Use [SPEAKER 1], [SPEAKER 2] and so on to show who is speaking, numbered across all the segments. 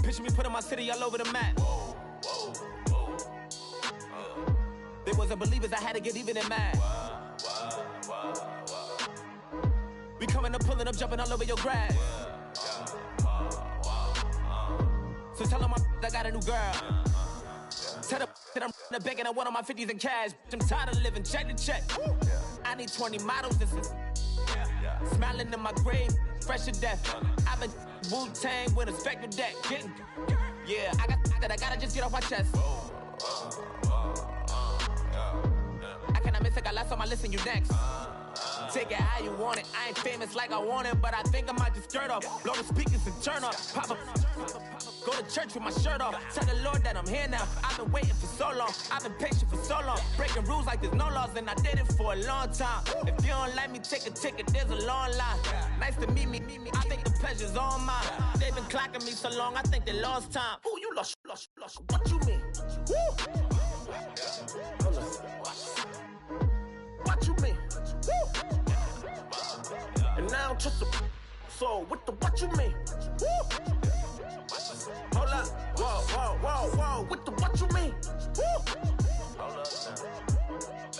[SPEAKER 1] Picture me putting my city all over the map. They wasn't believers, I had to get even and mad. We coming up, pulling up, jumping all over your grass. So tell them I got a new girl. Tell them that I'm in the bank and I want all my 50s in cash. I'm tired of living check to check. I need 20 models, this is smiling in my grave, fresh to death. I've been Wu-Tang with a spectral deck. Yeah, I got that, I gotta just get off my chest. I cannot miss it, got last on my list and you next. Take it how you want it, I ain't famous like I want it, but I think I might just skirt off. Blow the speakers and turn up, pop up. Go to church with my shirt off. Tell the Lord that I'm here now. I've been waiting for so long. I've been patient for so long. Breaking rules like there's no laws, and I did it for a long time. If you don't like me, take a ticket. There's a long line. Nice to meet me. I think the pleasure's all mine. They've been clocking me so long. I think they lost time. Ooh, you lost. What you mean? Woo. What you mean? Woo. And now I'm just a so what you mean? Woo. Hold up, whoa, what you mean? Woo. Hold up now.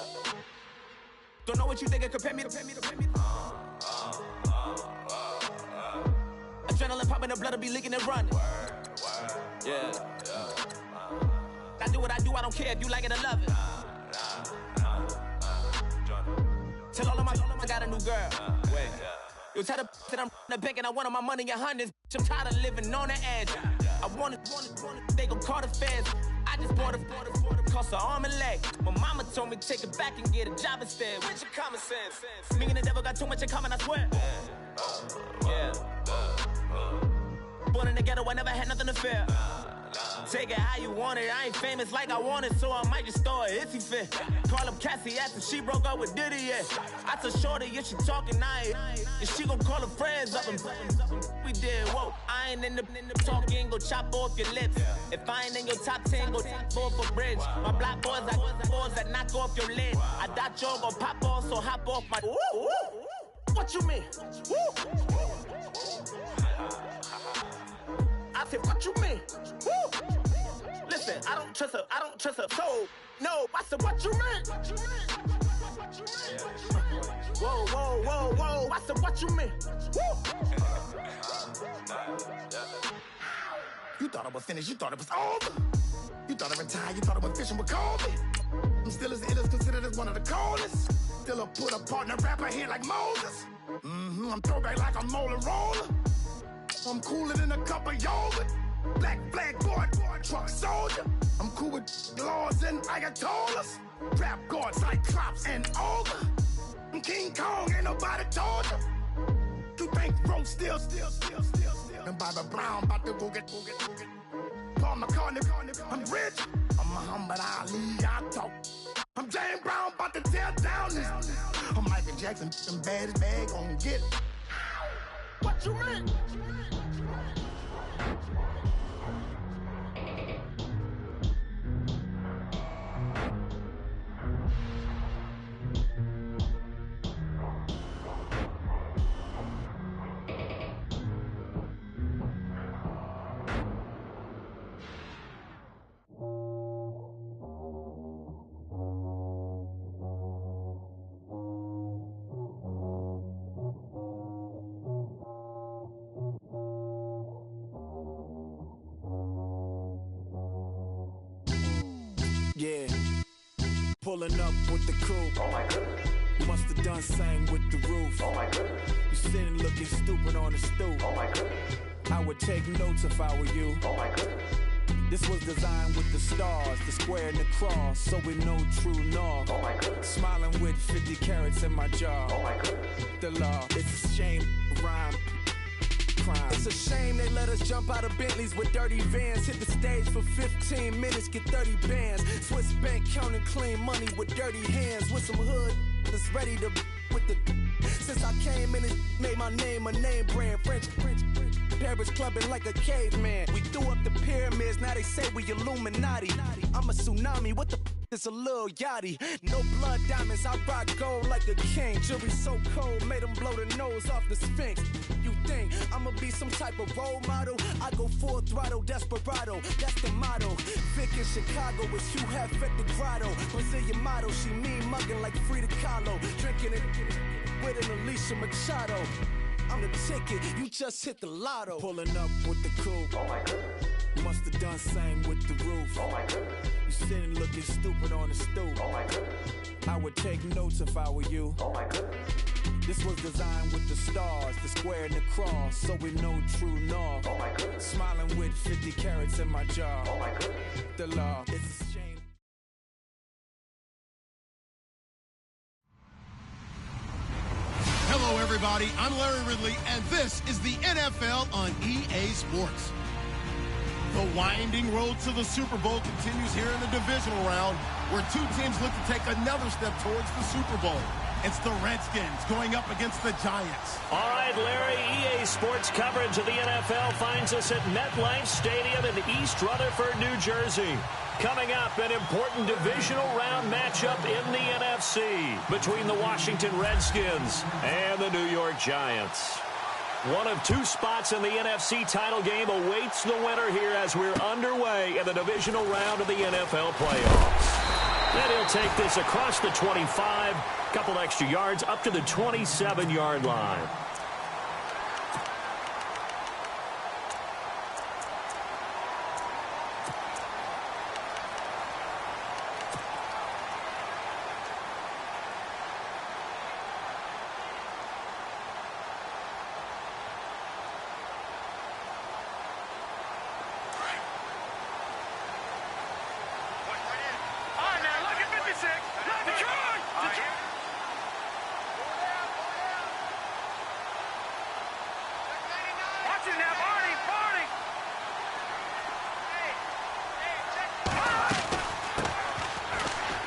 [SPEAKER 1] Don't know what you think, compare me to. Adrenaline popping, the blood will be leaking and running. Yeah. I do what I do, I don't care if you like it or love it. Tell all of my I got a new girl. Wait. Yo, tell the that I'm in the bank and I want all my money in hundreds. I'm tired of living on the edge. I want it, they gon' call the feds. I just bought a cost an arm and leg. My mama told me take it back and get a job instead. Where's your common sense? Me and the devil got too much in common, I swear. Yeah. Born in the ghetto, I never had nothing to fear. Take it how you want it, I ain't famous like I want it, so I might just throw a hissy fit. Call up Cassie after she broke up with Diddy, yeah. I told Shorty if she talking, and she gon' call her friends up and we did, whoa. I ain't in the talking, go chop off your lips. If I ain't in your top 10, go top 4 for bridge. My black boys like boys that knock off your lid. I thought y'all gon' pop off, so hop off my. What you mean? I said, what you mean? Woo! Listen, I don't trust her soul. No, I said, what you mean? Whoa, I said, what you mean? Woo! You thought I was finished, you thought it was over. You thought I retired, you thought I was fishing with Kobe. I'm still as ill as considered as one of the coldest. Still a put a partner rapper here like Moses. I'm throwback like a molar roller. I'm cooler than a cup of yogurt. Black flag boy, truck soldier. I'm cool with laws and Ayatollahs. Rap god, Cyclops and ogre. I'm King Kong, ain't nobody told you. You think Rose still. And Bobby Brown about to go get. Paul McCartney, I'm rich. I'm Muhammad Ali, I talk. I'm James Brown, about to tear down this. I'm Michael Jackson, them bad as bad, gon' get it. What you mean?
[SPEAKER 2] Yeah, pulling up with the coupe.
[SPEAKER 3] Oh my goodness.
[SPEAKER 2] Must have done same with the roof.
[SPEAKER 3] Oh my goodness.
[SPEAKER 2] You sitting looking stupid on the stoop.
[SPEAKER 3] Oh my goodness.
[SPEAKER 2] I would take notes if I were you.
[SPEAKER 3] Oh my goodness.
[SPEAKER 2] This was designed with the stars, the square and the cross, so we know true north.
[SPEAKER 3] Oh my goodness.
[SPEAKER 2] Smiling with 50 carats in my jaw.
[SPEAKER 3] Oh my goodness.
[SPEAKER 2] The law, it's a shame, rhyme. Crime. It's a shame they let us jump out of Bentleys with dirty vans. Hit the stage for 15 minutes, get 30 bands. Swiss bank counting clean money with dirty hands. With some hood that's ready to with the. Since I came in and made my name a name brand. French. Paris clubbing like a caveman. We threw up the pyramids, now they say we Illuminati. I'm a tsunami, what the is a little yachty. No blood diamonds, I rock gold like a king. Jury so cold, made them blow the nose off the Sphinx. You thing. I'ma be some type of role model. I go full throttle, desperado. That's the motto. Vic in Chicago is Hugh Hef at the grotto. Brazilian model, she mean mugging like Frida Kahlo. Drinking it with an Alicia Machado. I'm the ticket, you just hit the lotto. Pulling up with the coupe.
[SPEAKER 3] Oh my goodness.
[SPEAKER 2] Must have done same with the roof.
[SPEAKER 3] Oh my goodness.
[SPEAKER 2] You sitting looking stupid on the stoop.
[SPEAKER 3] Oh my goodness.
[SPEAKER 2] I would take notes if I were you.
[SPEAKER 3] Oh my goodness.
[SPEAKER 2] This was designed with the stars, the square and the cross, so we know true north.
[SPEAKER 3] Oh my goodness.
[SPEAKER 2] Smiling with 50 carats in my jaw.
[SPEAKER 3] Oh my goodness.
[SPEAKER 2] The law, it's a shame.
[SPEAKER 4] Hello, everybody. I'm Larry Ridley, and this is the NFL on EA Sports. The winding road to the Super Bowl continues here in the divisional round, where two teams look to take another step towards the Super Bowl. It's the Redskins going up against the Giants.
[SPEAKER 5] All right, Larry, EA Sports coverage of the NFL finds us at MetLife Stadium in East Rutherford, New Jersey. Coming up, an important divisional round matchup in the NFC between the Washington Redskins and the New York Giants. One of two spots in the NFC title game awaits the winner here as we're underway in the divisional round of the NFL playoffs. And he'll take this across the 25, couple extra yards up to the 27-yard line.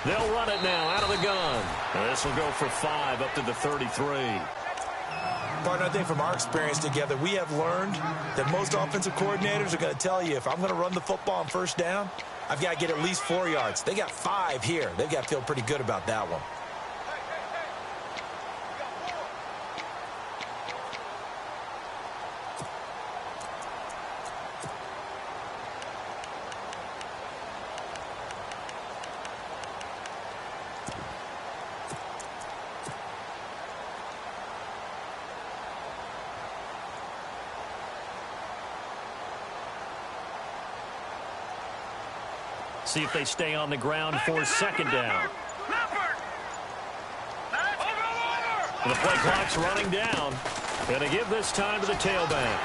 [SPEAKER 5] They'll run it now out of the gun. This will go for 5 up to the 33.
[SPEAKER 6] Partner, I think from our experience together, we have learned that most offensive coordinators are going to tell you, if I'm going to run the football on first down, I've got to get at least 4 yards. They got 5 here. They've got to feel pretty good about that one.
[SPEAKER 5] See if they stay on the ground for second down. The play clock's running down. Going to give this time to the tailback.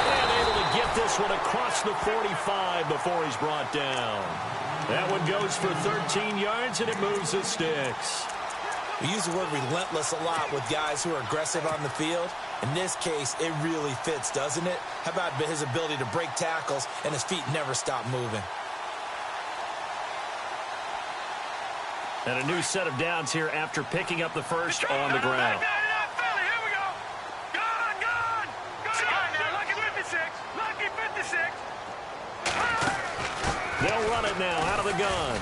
[SPEAKER 5] And able to get this one across the 45 before he's brought down. That one goes for 13 yards, and it moves the sticks.
[SPEAKER 6] We use the word relentless a lot with guys who are aggressive on the field. In this case, it really fits, doesn't it? How about his ability to break tackles and his feet never stop moving?
[SPEAKER 5] And a new set of downs here after picking up the first on the ground. They'll run it now out of the gun.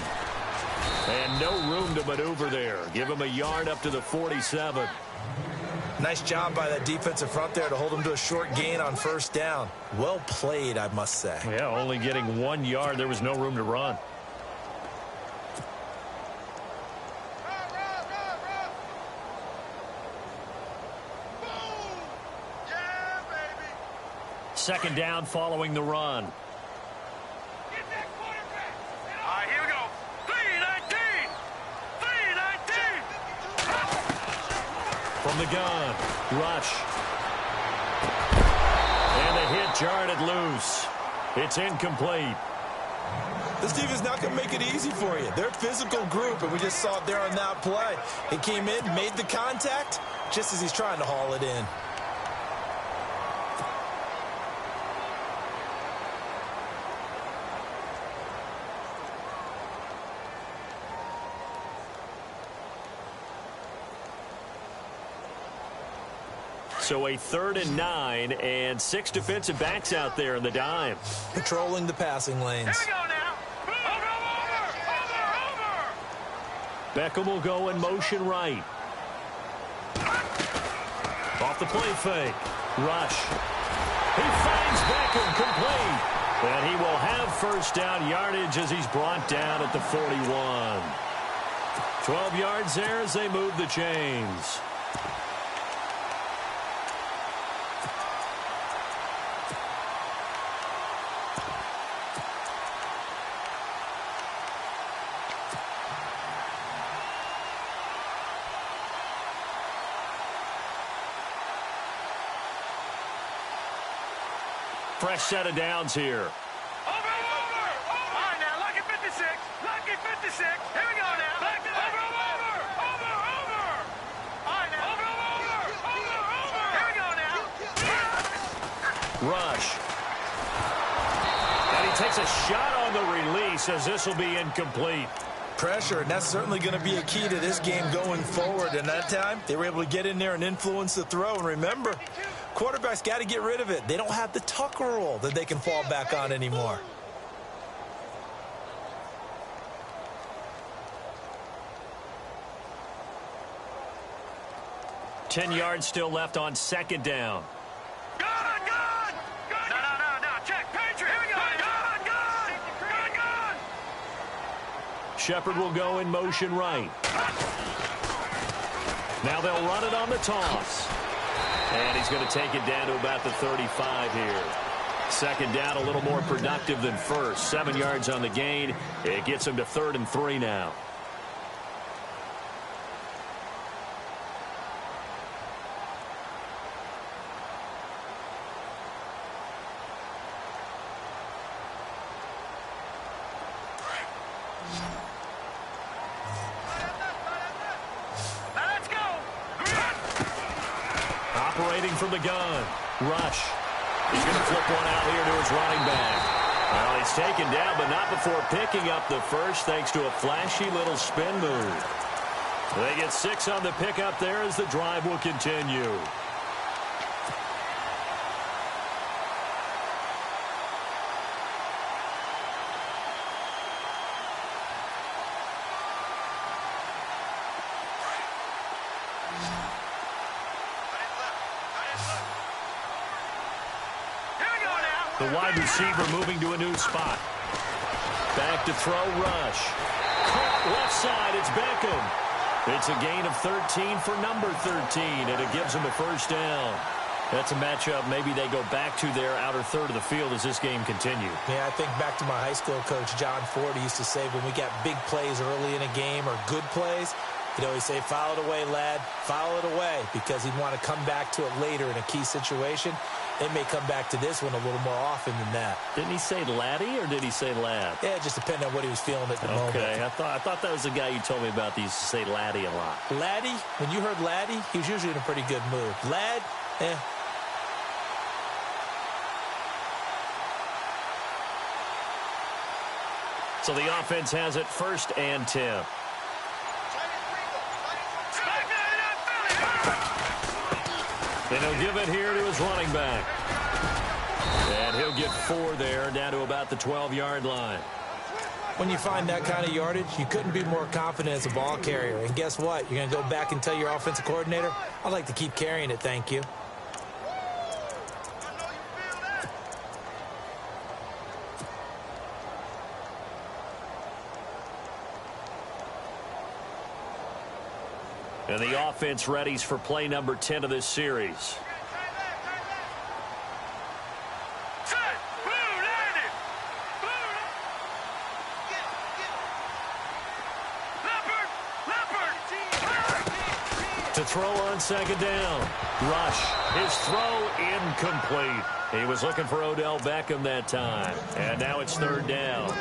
[SPEAKER 5] And no room to maneuver there. Give him a yard up to the 47.
[SPEAKER 6] Nice job by that defensive front there to hold him to a short gain on first down. Well played, I must say.
[SPEAKER 5] Yeah, only getting 1 yard. There was no room to run. Second down following the run.
[SPEAKER 7] All right, here we go. 3-19. 3-19.
[SPEAKER 5] From the gun, rush. And the hit jarred it loose. It's incomplete.
[SPEAKER 6] This defense not going to make it easy for you. They're a physical group, and we just saw it there on that play. He came in, made the contact, just as he's trying to haul it in.
[SPEAKER 5] So a 3rd and 9 and 6 defensive backs out there in the dime.
[SPEAKER 6] Patrolling the passing lanes.
[SPEAKER 7] Here we go now. Over.
[SPEAKER 5] Beckham will go in motion right. Off the play fake. Rush. He finds Beckham complete. And he will have first down yardage as he's brought down at the 41. 12 yards there as they move the chains. Fresh set of downs here.
[SPEAKER 7] Over. All right, now, lucky 56. Lucky 56. Here we go now. Back to over. Over. All right, now. Over. Here we go now.
[SPEAKER 5] Rush. And he takes a shot on the release as this will be incomplete.
[SPEAKER 6] Pressure, and that's certainly going to be a key to this game going forward. And that time, they were able to get in there and influence the throw. And remember, quarterbacks got to get rid of it. They don't have the tuck roll that they can fall back on anymore.
[SPEAKER 5] Ten yards still left on second down.
[SPEAKER 7] Good. No. Check. Patriot. Here we go. Good.
[SPEAKER 5] Shepard will go in motion right. Now they'll run it on the toss. And he's going to take it down to about the 35 here. Second down, a little more productive than first. 7 yards on the gain. It gets him to 3rd and 3 now. Operating from the gun. Rush. He's going to flip one out here to his running back. Well, he's taken down, but not before picking up the first thanks to a flashy little spin move. They get 6 on the pickup there as the drive will continue. The wide receiver moving to a new spot. Back to throw, Rush. Caught left side, it's Beckham. It's a gain of 13 for number 13, and it gives him a first down. That's a matchup maybe they go back to their outer third of the field as this game continues.
[SPEAKER 6] Yeah, I think back to my high school coach, John Ford. He used to say when we got big plays early in a game or good plays, he'd always say, foul it away, lad, foul it away, because he'd want to come back to it later in a key situation. They may come back to this one a little more often than that.
[SPEAKER 5] Didn't he say laddie or did he say lad?
[SPEAKER 6] Yeah, it just depended on what he was feeling at the moment.
[SPEAKER 5] Okay, I thought that was the guy you told me about that used to say laddie a lot.
[SPEAKER 6] Laddie, when you heard laddie, he was usually in a pretty good mood. Lad,
[SPEAKER 5] So the offense has it 1st and 10. And he'll give it here to his running back. And he'll get 4 there, down to about the 12-yard line.
[SPEAKER 6] When you find that kind of yardage, you couldn't be more confident as a ball carrier. And guess what? You're going to go back and tell your offensive coordinator, I'd like to keep carrying it, thank you.
[SPEAKER 5] And the offense readies for play number 10 of this series. To throw on second down. Rush. His throw incomplete. He was looking for Odell Beckham that time. And now it's 3rd down.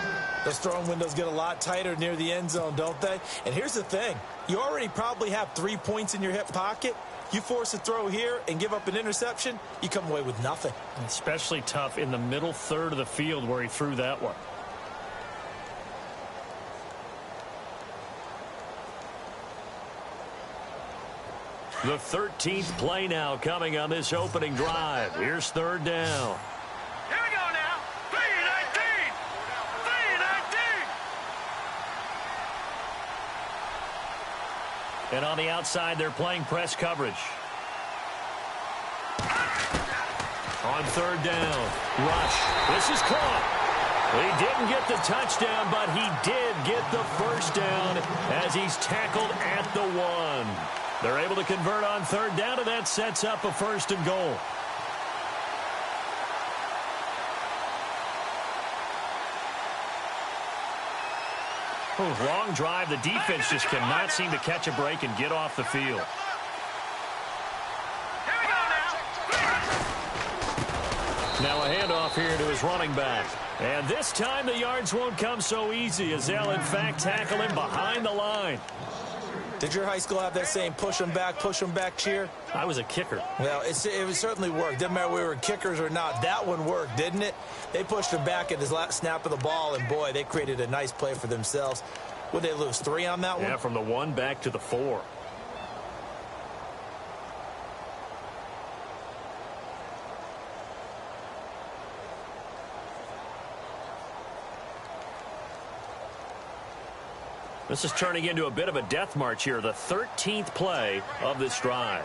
[SPEAKER 6] Those throwing windows get a lot tighter near the end zone, don't they? And here's the thing. You already probably have 3 points in your hip pocket. You force a throw here and give up an interception, you come away with nothing.
[SPEAKER 5] Especially tough in the middle third of the field where he threw that one. The 13th play now coming on this opening drive. Here's 3rd down.
[SPEAKER 7] Here we go now. 3-19. 3-19.
[SPEAKER 5] And on the outside, they're playing press coverage. On third down, Rush. This is caught. He didn't get the touchdown, but he did get the first down as he's tackled at the 1. They're able to convert on third down, and that sets up a 1st and goal. Long drive. The defense just cannot seem to catch a break and get off the field. Now a handoff here to his running back. And this time the yards won't come so easy as they'll, in fact, tackle him behind the line.
[SPEAKER 6] Did your high school have that same push them back cheer?
[SPEAKER 5] I was a kicker.
[SPEAKER 6] Well, it certainly worked. Didn't matter if we were kickers or not. That one worked, didn't it? They pushed him back at his last snap of the ball, and, boy, they created a nice play for themselves. Would they lose 3 on that one?
[SPEAKER 5] Yeah, from the 1 back to the 4. This is turning into a bit of a death march here, the 13th play of this drive.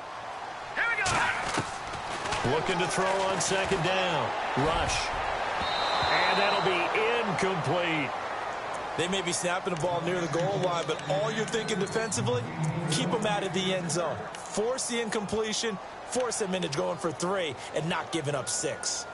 [SPEAKER 7] Here we go.
[SPEAKER 5] Looking to throw on second down. Rush. And that'll be incomplete.
[SPEAKER 6] They may be snapping the ball near the goal line, but all you're thinking defensively, keep them out of the end zone. Force the incompletion, force them into going for 3, and not giving up 6.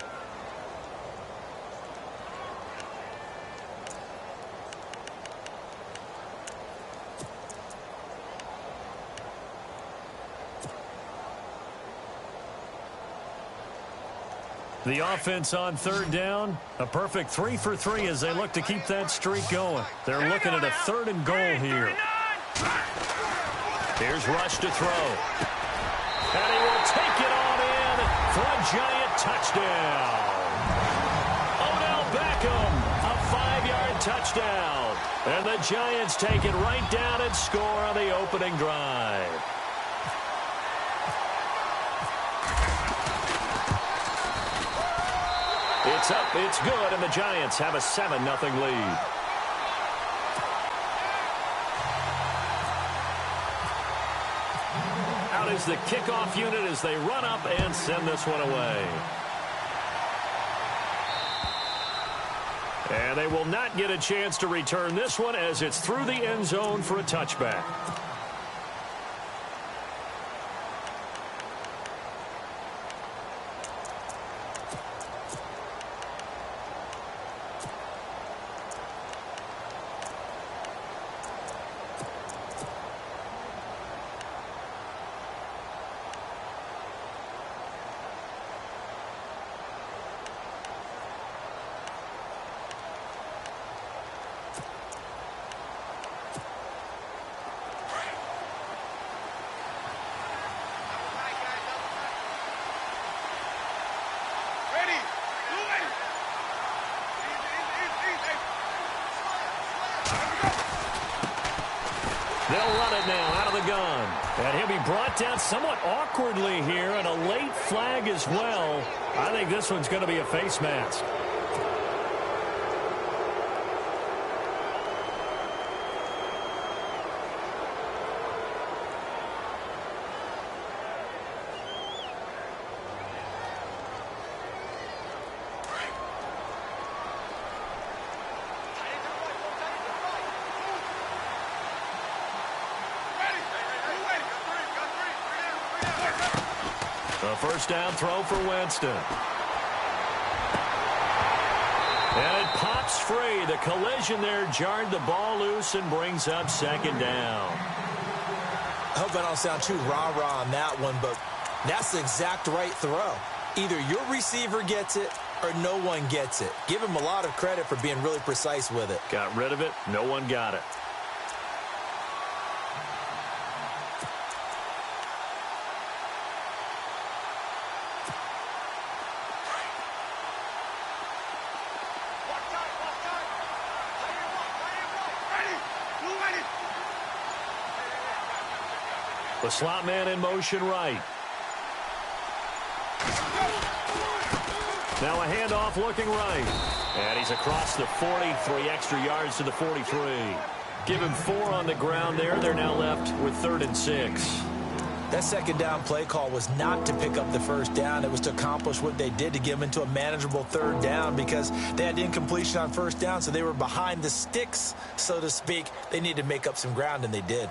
[SPEAKER 5] The offense on third down, a perfect 3 for 3 as they look to keep that streak going. They're looking at a 3rd and goal here. Here's Rush to throw. And he will take it on in for a giant touchdown. Odell Beckham, a 5-yard touchdown. And the Giants take it right down and score on the opening drive. It's up, it's good, and the Giants have a 7-0 lead. Out is the kickoff unit as they run up and send this one away. And they will not get a chance to return this one as it's through the end zone for a touchback. They'll run it now out of the gun. And he'll be brought down somewhat awkwardly here, and a late flag as well. I think this one's going to be a face mask. A first down throw for Winston. And it pops free. The collision there jarred the ball loose and brings up second down.
[SPEAKER 6] I hope I don't sound too rah-rah on that one, but that's the exact right throw. Either your receiver gets it or no one gets it. Give him a lot of credit for being really precise with it.
[SPEAKER 5] Got rid of it. No one got it. The slot man in motion right. Now a handoff looking right. And he's across the 40, 3 extra yards to the 43. Give him 4 on the ground there. They're now left with 3rd and 6.
[SPEAKER 6] That second down play call was not to pick up the first down. It was to accomplish what they did, to get them into a manageable third down, because they had incompletion on first down, so they were behind the sticks, so to speak. They needed to make up some ground, and they did.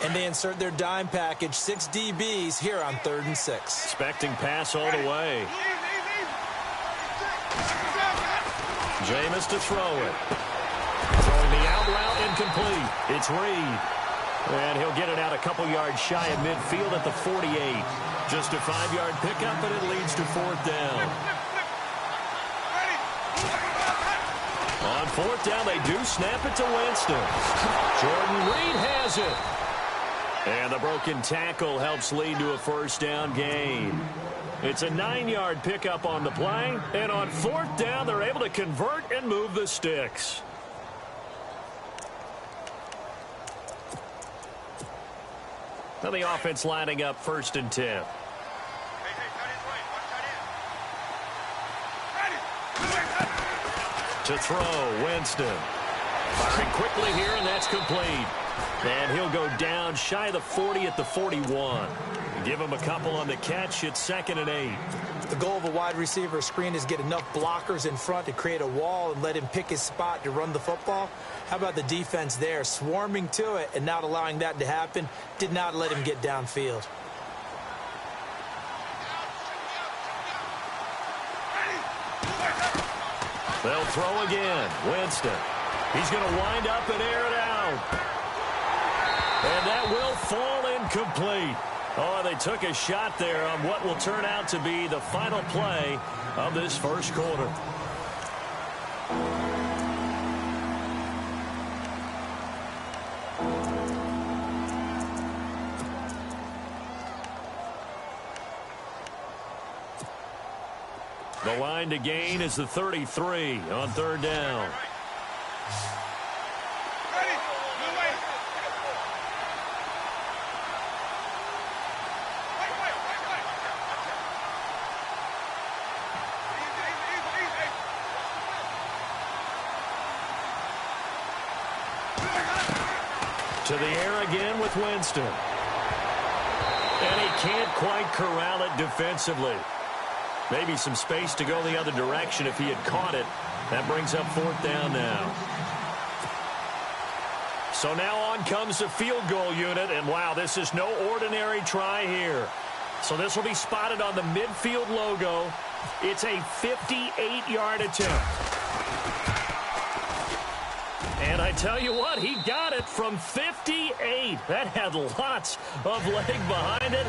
[SPEAKER 6] And they insert their dime package, 6 DBs here on 3rd and 6.
[SPEAKER 5] Expecting pass all the way. Jameis to throw it. Throwing the out route, incomplete. It's Reed. And he'll get it out a couple yards shy of midfield at the 48. Just a 5-yard pickup, and it leads to 4th down. On 4th down, they do snap it to Winston. Jordan Reed has it. And the broken tackle helps lead to a 1st down gain. It's a 9-yard pickup on the play. And on 4th down, they're able to convert and move the sticks. Now the offense lining up 1st and 10. To throw, Winston. Firing quickly here, and that's complete. And he'll go down shy of the 40 at the 41. Give him a couple on the catch. It's 2nd and 8.
[SPEAKER 6] The goal of a wide receiver screen is get enough blockers in front to create a wall and let him pick his spot to run the football. How about the defense there, swarming to it and not allowing that to happen? Did not let him get downfield.
[SPEAKER 5] They'll throw again. Winston. He's going to wind up and air it out. And that will fall incomplete. Oh, they took a shot there on what will turn out to be the final play of this 1st quarter. The line to gain is the 33 on 3rd down. To the air again with Winston. And he can't quite corral it defensively. Maybe some space to go the other direction if he had caught it. That brings up 4th down now. So now on comes the field goal unit. And wow, this is no ordinary try here. So this will be spotted on the midfield logo. It's a 58-yard attempt. And I tell you what, he got it from 58. That had lots of leg behind it.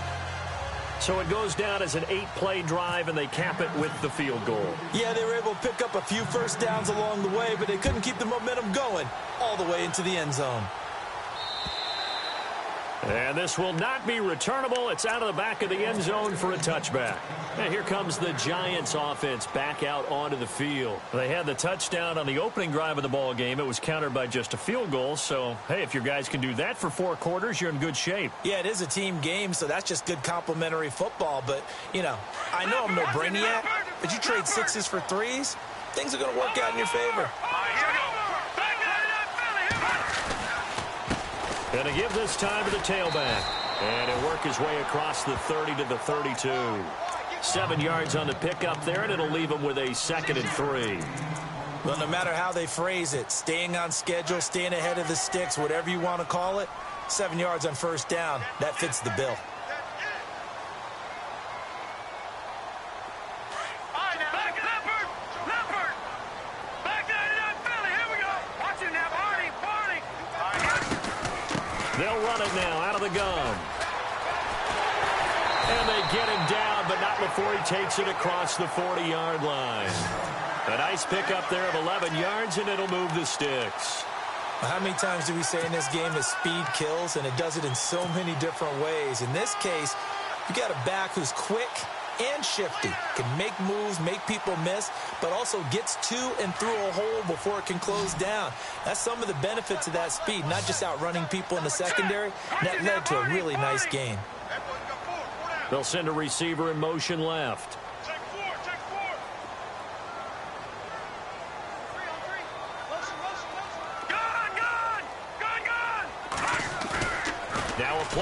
[SPEAKER 5] So it goes down as an 8-play drive, and they cap it with the field goal.
[SPEAKER 6] Yeah, they were able to pick up a few 1st downs along the way, but they couldn't keep the momentum going all the way into the end zone.
[SPEAKER 5] And this will not be returnable. It's out of the back of the end zone for a touchback. And here comes the Giants offense back out onto the field. They had the touchdown on the opening drive of the ball game. It was countered by just a field goal. So, hey, if your guys can do that for 4 quarters, you're in good shape.
[SPEAKER 6] Yeah, it is a team game, so that's just good complimentary football. But, you know, I know I'm no brainiac, but you trade 6s for 3s, things are going to work out in your favor.
[SPEAKER 5] Going to give this time to the tailback. And he'll work his way across the 30 to the 32. 7 yards on the pickup there, and it'll leave him with a 2nd and 3.
[SPEAKER 6] Well, no matter how they phrase it, staying on schedule, staying ahead of the sticks, whatever you want to call it, 7 yards on 1st down, that fits the bill.
[SPEAKER 5] They'll run it now out of the gun. And they get him down, but not before he takes it across the 40-yard line. A nice pickup there of 11 yards, and it'll move the sticks.
[SPEAKER 6] How many times do we say in this game that speed kills, and it does it in so many different ways? In this case, you got a back who's quick and shifty, can make moves, make people miss, but also gets to and through a hole before it can close down. That's some of the benefits of that speed, not just outrunning people in the secondary. That led to a really nice gain.
[SPEAKER 5] They'll send a receiver in motion left.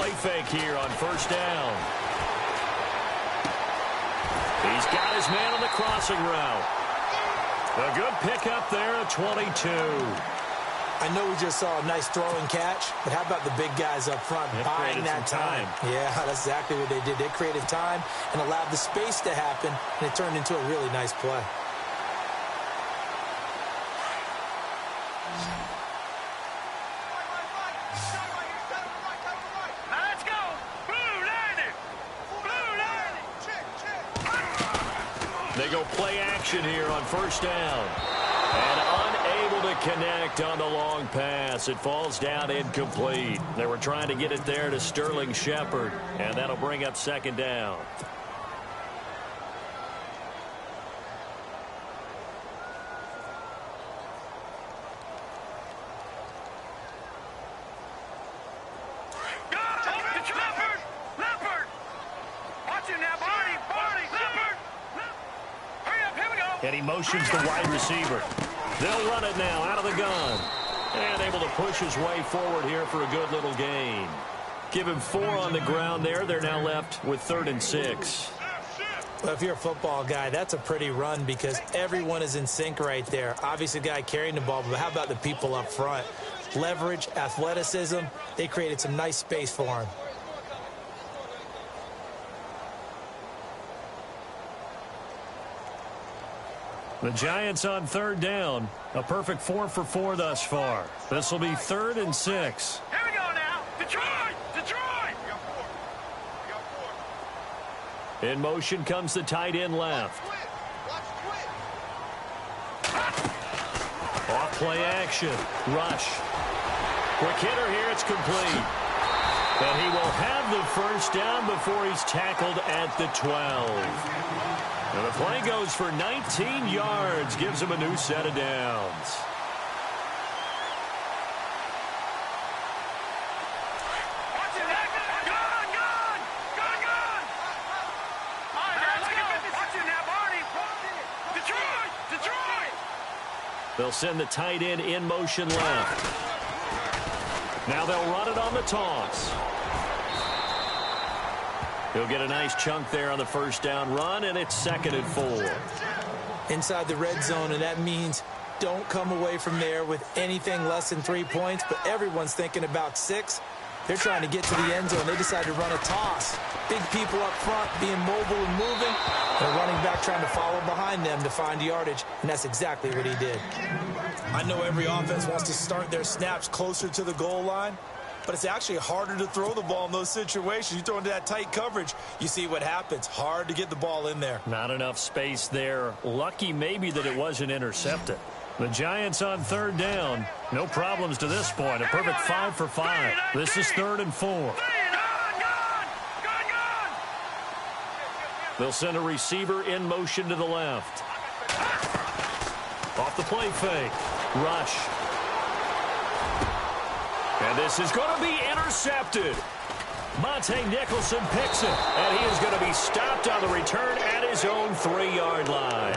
[SPEAKER 5] play fake here on first down. He's got his man on the crossing route. A good pickup there at 22.
[SPEAKER 6] I know we just saw a nice throwing catch, but how about the big guys up front buying that time? Yeah, that's exactly what they did. They created time and allowed the space to happen, and it turned into a really nice play.
[SPEAKER 7] Let's go. Blue 90.
[SPEAKER 5] They go play action here on first down. And unable to connect on the long pass. It falls down incomplete. They were trying to get it there to Sterling Shepard, and that'll bring up second down.
[SPEAKER 7] Leopard. Watch him now, Barney. Leopard. Hurry up, here we go.
[SPEAKER 5] And he motions the wide receiver. They'll run it now out of the gun. And able to push his way forward here for a good little gain. Give him 4 on the ground there. They're now left with 3rd and 6.
[SPEAKER 6] Well, if you're a football guy, that's a pretty run because everyone is in sync right there. Obviously, the guy carrying the ball, but how about the people up front? Leverage, athleticism, they created some nice space for him.
[SPEAKER 5] The Giants on 3rd down. A perfect 4 for 4 thus far. This will be 3rd and 6.
[SPEAKER 7] Here we go now. Detroit.
[SPEAKER 5] In motion comes the tight end left. Off play action. Rush. Quick hitter here. It's complete. And he will have the first down before he's tackled at the 12. And the play goes for 19 yards. Gives him a new set of downs. They'll send the tight end in motion left. Now they'll run it on the toss. He'll get a nice chunk there on the first down run, and it's 2nd and 4.
[SPEAKER 6] Inside the red zone, and that means don't come away from there with anything less than 3 points, but everyone's thinking about 6. They're trying to get to the end zone. They decide to run a toss. Big people up front being mobile and moving. And a running back trying to follow behind them to find yardage, and that's exactly what he did. I know every offense wants to start their snaps closer to the goal line, but it's actually harder to throw the ball in those situations. You throw into that tight coverage, you see what happens. Hard to get the ball in there.
[SPEAKER 5] Not enough space there. Lucky maybe that it wasn't intercepted. The Giants on 3rd down. No problems to this point. A perfect 5 for 5. This is 3rd and 4. They'll send a receiver in motion to the left. Off the play fake. Rush. And this is going to be intercepted. Monte Nicholson picks it. And he is going to be stopped on the return at his own 3-yard line.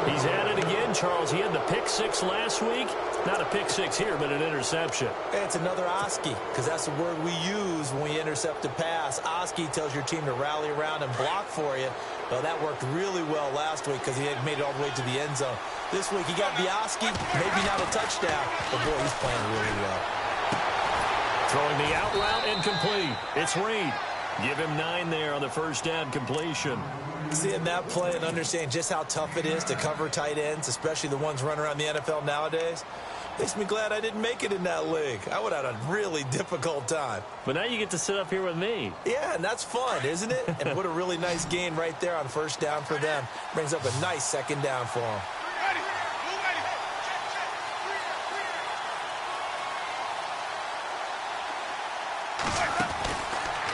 [SPEAKER 5] He's at it again, Charles. He had the pick 6 last week. Not a pick 6 here, but an interception.
[SPEAKER 6] It's another Oski, because that's the word we use when we intercept a pass. Oski tells your team to rally around and block for you. Well, that worked really well last week because he had made it all the way to the end zone. This week he got the Oski, maybe not a touchdown, but boy, he's playing really well.
[SPEAKER 5] Throwing the out route incomplete. It's Reed. Give him 9 there on the first down completion.
[SPEAKER 6] Seeing that play and understanding just how tough it is to cover tight ends, especially the ones running around the NFL nowadays, makes me glad I didn't make it in that league. I would have had a really difficult time.
[SPEAKER 5] But now you get to sit up here with me.
[SPEAKER 6] Yeah, and that's fun, isn't it? And what a really nice gain right there on first down for them. Brings up a nice 2nd down for them.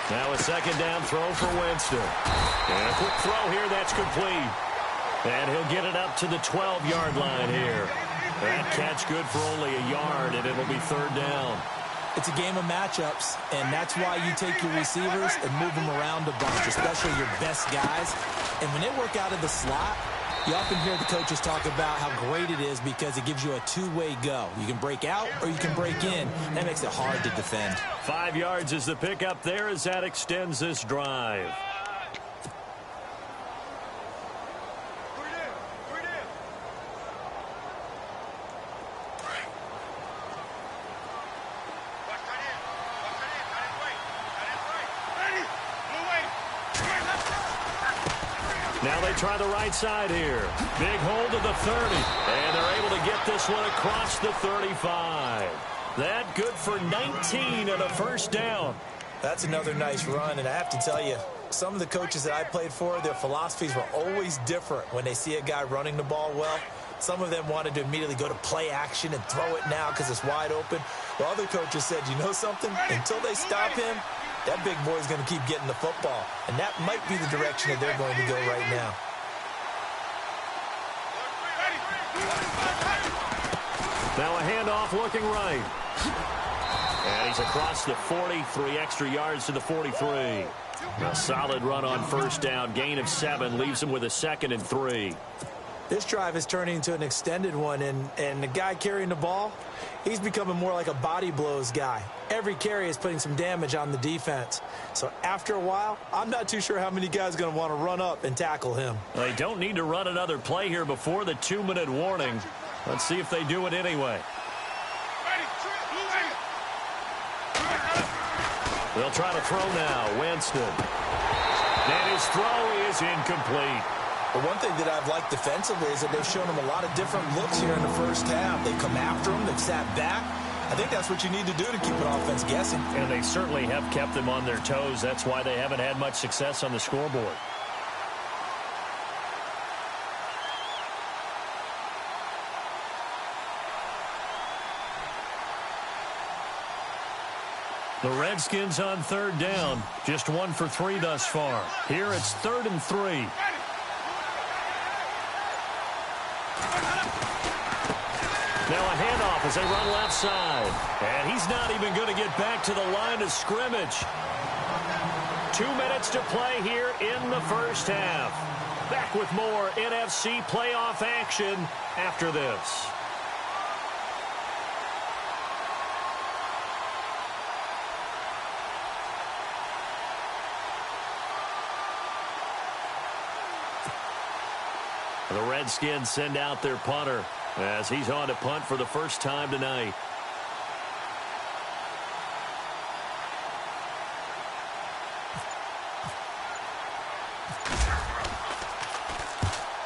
[SPEAKER 5] Now a 2nd down throw for Winston. And a quick throw here, that's complete. And he'll get it up to the 12-yard line here. That catch good for only a yard, and it'll be 3rd down.
[SPEAKER 6] It's a game of matchups, and that's why you take your receivers and move them around a bunch, especially your best guys. And when they work out of the slot, You often hear the coaches talk about how great it is because it gives you a two-way go. You can break out or you can break in. That makes it hard to defend.
[SPEAKER 5] 5 yards is the pickup there as that extends this drive. Now they try the right side here. Big hold of the 30. And they're able to get this one across the 35. That good for 19 and a first down.
[SPEAKER 6] That's another nice run, and I have to tell you, some of the coaches that I played for, their philosophies were always different when they see a guy running the ball well. Some of them wanted to immediately go to play action and throw it now because it's wide open. While other coaches said, you know something? Until they stop him, that big boy's going to keep getting the football. And that might be the direction that they're going to go right now.
[SPEAKER 5] Now a handoff looking right. And he's across the 40, 3 extra yards to the 43. A solid run on first down. Gain of 7 leaves him with a 2nd and 3.
[SPEAKER 6] This drive is turning into an extended one, and the guy carrying the ball, he's becoming more like a body blows guy. Every carry is putting some damage on the defense. So after a while, I'm not too sure how many guys are going to want to run up and tackle him.
[SPEAKER 5] They don't need to run another play here before the 2-minute warning. Let's see if they do it anyway. They'll try to throw now. Winston. And his throw is incomplete.
[SPEAKER 6] But one thing that I've liked defensively is that they've shown him a lot of different looks here in the first half. They've come after him. They've sat back. I think that's what you need to do to keep an offense guessing.
[SPEAKER 5] And they certainly have kept them on their toes. That's why they haven't had much success on the scoreboard. The Redskins on 3rd down. Just 1 for 3 thus far. Here it's 3rd and 3. Now a handoff as they run left side. And he's not even going to get back to the line of scrimmage. 2 minutes to play here in the first half. Back with more NFC playoff action after this. The Redskins send out their punter as he's on to punt for the first time tonight.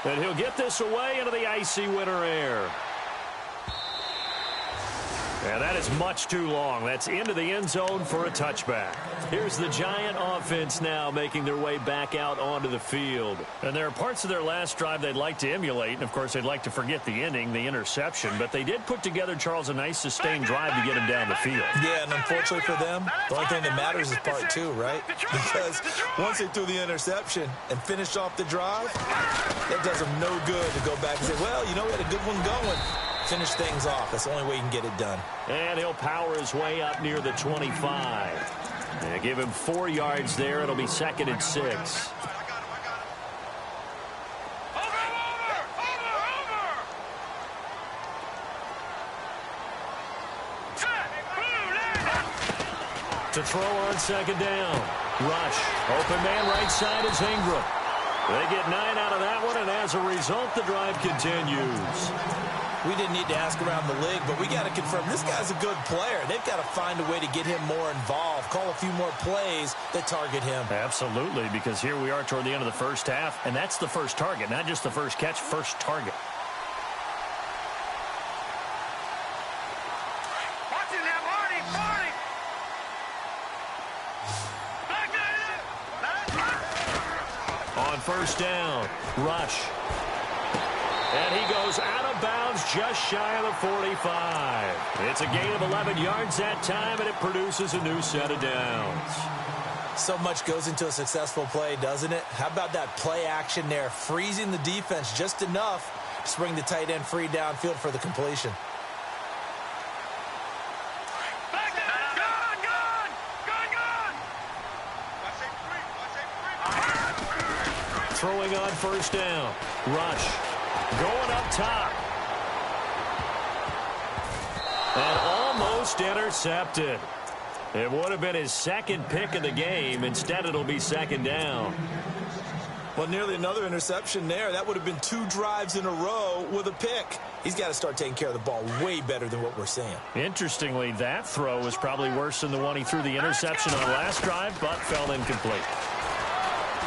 [SPEAKER 5] And he'll get this away into the icy winter air. And that is much too long. That's into the end zone for a touchback. Here's the Giant offense now making their way back out onto the field. And there are parts of their last drive they'd like to emulate. And, of course, they'd like to forget the ending, the interception. But they did put together, Charles, a nice sustained drive to get him down the field.
[SPEAKER 6] Yeah, and unfortunately for them, the only thing that matters is part 2, right? Because once they threw the interception and finished off the drive, it does them no good to go back and say, well, you know, we had a good one going. Finish things off. That's the only way you can get it done.
[SPEAKER 5] And he'll power his way up near the 25. And give him 4 yards there. It'll be 2nd and 6. To throw on 2nd down. Rush. Open man right side is Ingram. They get 9 out of that one, and as a result, the drive continues.
[SPEAKER 6] We didn't need to ask around the league, but we got to confirm this guy's a good player. They've got to find a way to get him more involved, call a few more plays that target him.
[SPEAKER 5] Absolutely, because here we are toward the end of the first half, and that's the first target, not just the first catch, first target.
[SPEAKER 7] Watching that, Marty!
[SPEAKER 5] On first down, Rush. And he goes out of bounds just shy of the 45. It's a gain of 11 yards that time, and it produces a new set of downs.
[SPEAKER 6] So much goes into a successful play, doesn't it? How about that play action there, freezing the defense just enough to bring the tight end free downfield for the completion.
[SPEAKER 5] Throwing on first down, Rush. Going up top. And almost intercepted. It would have been his second pick of the game. Instead, it'll be second down.
[SPEAKER 6] Well, nearly another interception there. That would have been 2 drives in a row with a pick. He's got to start taking care of the ball way better than what we're seeing.
[SPEAKER 5] Interestingly, that throw was probably worse than the one he threw the interception on last drive, but fell incomplete.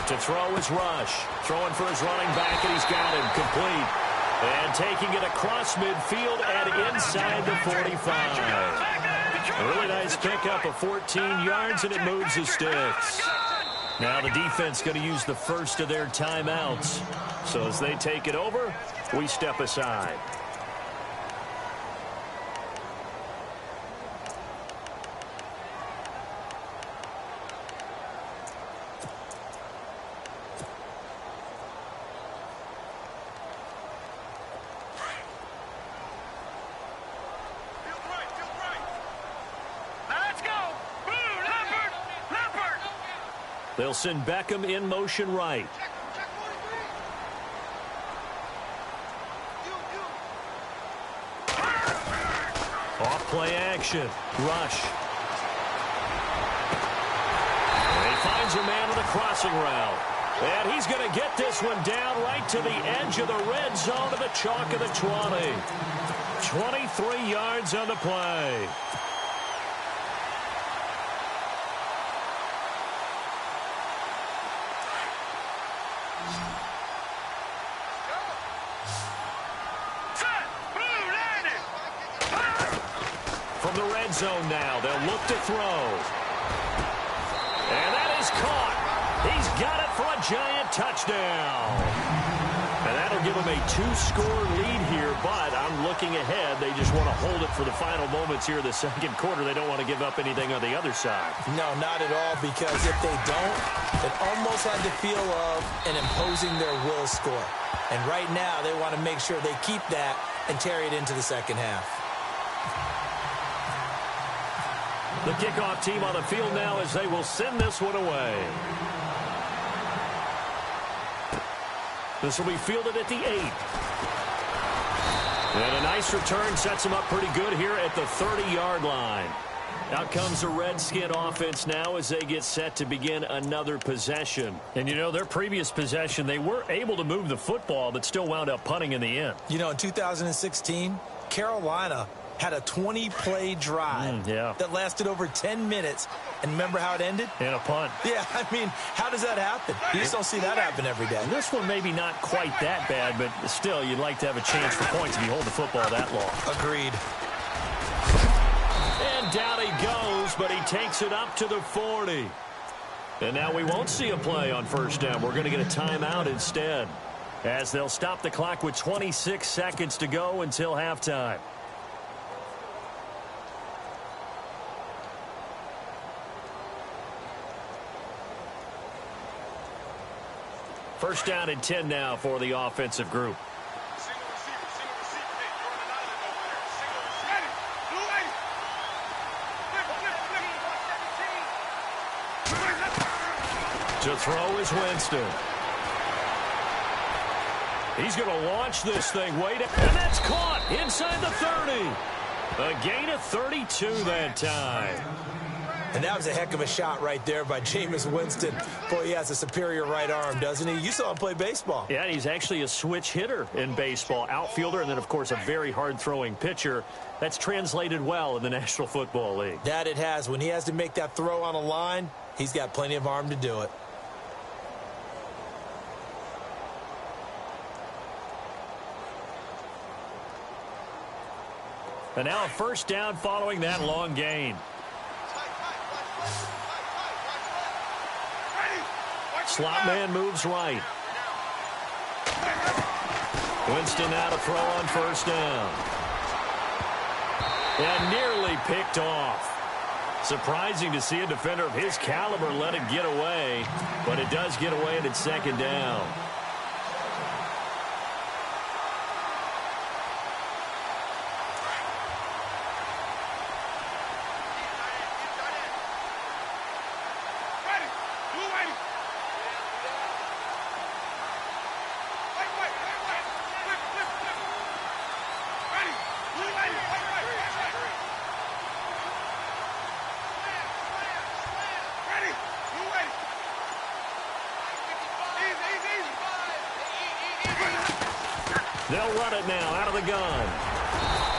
[SPEAKER 5] To throw is Rush. Throwing for his running back, and he's got him complete. And taking it across midfield and inside the 45. A really nice pickup of 14 yards, and it moves the sticks. Now the defense going to use the first of their timeouts. So as they take it over, we step aside. They'll send Beckham in motion right. Off play action. Rush. And he finds a man on the crossing route. And he's going to get this one down right to the edge of the red zone to the chalk of the 20. 23 yards on the play. From the red zone now, they'll look to throw. And that is caught. He's got it for a giant touchdown. And that'll give them a 2-score lead here, but I'm looking ahead. They just want to hold it for the final moments here of the second quarter. They don't want to give up anything on the other side.
[SPEAKER 6] No, not at all, because if they don't, it almost had the feel of an imposing their will score. And right now, they want to make sure they keep that and carry it into the second half.
[SPEAKER 5] The kickoff team on the field now as they will send this one away. This will be fielded at the 8. And a nice return sets them up pretty good here at the 30-yard line. Out comes the Redskin offense now as they get set to begin another possession. And, you know, their previous possession, they were able to move the football but still wound up punting in the end.
[SPEAKER 6] You know, in 2016, Carolina had a 20-play drive that lasted over 10 minutes. And remember how it ended?
[SPEAKER 5] In a punt.
[SPEAKER 6] Yeah, I mean, how does that happen? You just don't see that happen every day.
[SPEAKER 5] And this one maybe not quite that bad, but still, you'd like to have a chance for points if you hold the football that long.
[SPEAKER 6] Agreed.
[SPEAKER 5] And down he goes, but he takes it up to the 40. And now we won't see a play on first down. We're going to get a timeout instead, as they'll stop the clock with 26 seconds to go until halftime. First down and 10 now for the offensive group. To throw is Winston. He's going to launch this thing. Wait, and that's caught inside the 30. A gain of 32 that time.
[SPEAKER 6] And that was a heck of a shot right there by Jameis Winston. Boy, he has a superior right arm, doesn't he? You saw him play baseball.
[SPEAKER 5] Yeah, he's actually a switch hitter in baseball. Outfielder, and then, of course, a very hard-throwing pitcher. That's translated well in the National Football League.
[SPEAKER 6] That it has. When he has to make that throw on a line, he's got plenty of arm to do it.
[SPEAKER 5] And now a first down following that long gain. Slot man moves right. Winston now to throw on first down. And nearly picked off. Surprising to see a defender of his caliber let it get away, but it does get away and it's second down. They'll run it now out of the gun.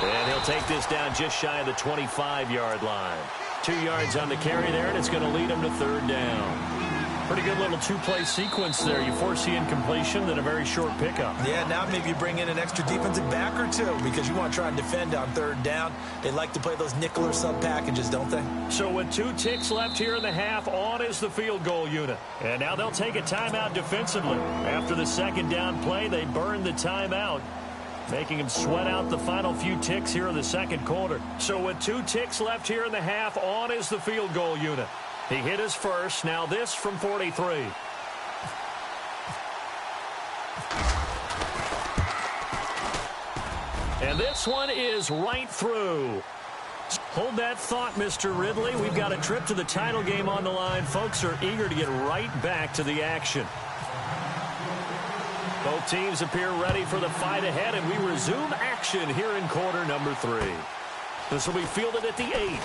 [SPEAKER 5] And he'll take this down just shy of the 25-yard line. 2 yards on the carry there, and it's going to lead him to third down. Pretty good little two-play sequence there. You force the incompletion, then a very short pickup.
[SPEAKER 6] Yeah, now maybe you bring in an extra defensive back or two because you want to try and defend on third down. They like to play those nickel or sub packages, don't they?
[SPEAKER 5] So with 2 ticks left here in the half, on is the field goal unit. And now they'll take a timeout defensively. After the second down play, they burn the timeout, making him sweat out the final few ticks here in the second quarter. So with 2 ticks left here in the half, on is the field goal unit. He hit his first. Now this from 43. And this one is right through. Hold that thought, Mr. Ridley. We've got a trip to the title game on the line. Folks are eager to get right back to the action. Both teams appear ready for the fight ahead, and we resume action here in quarter number 3. This will be fielded at the 8.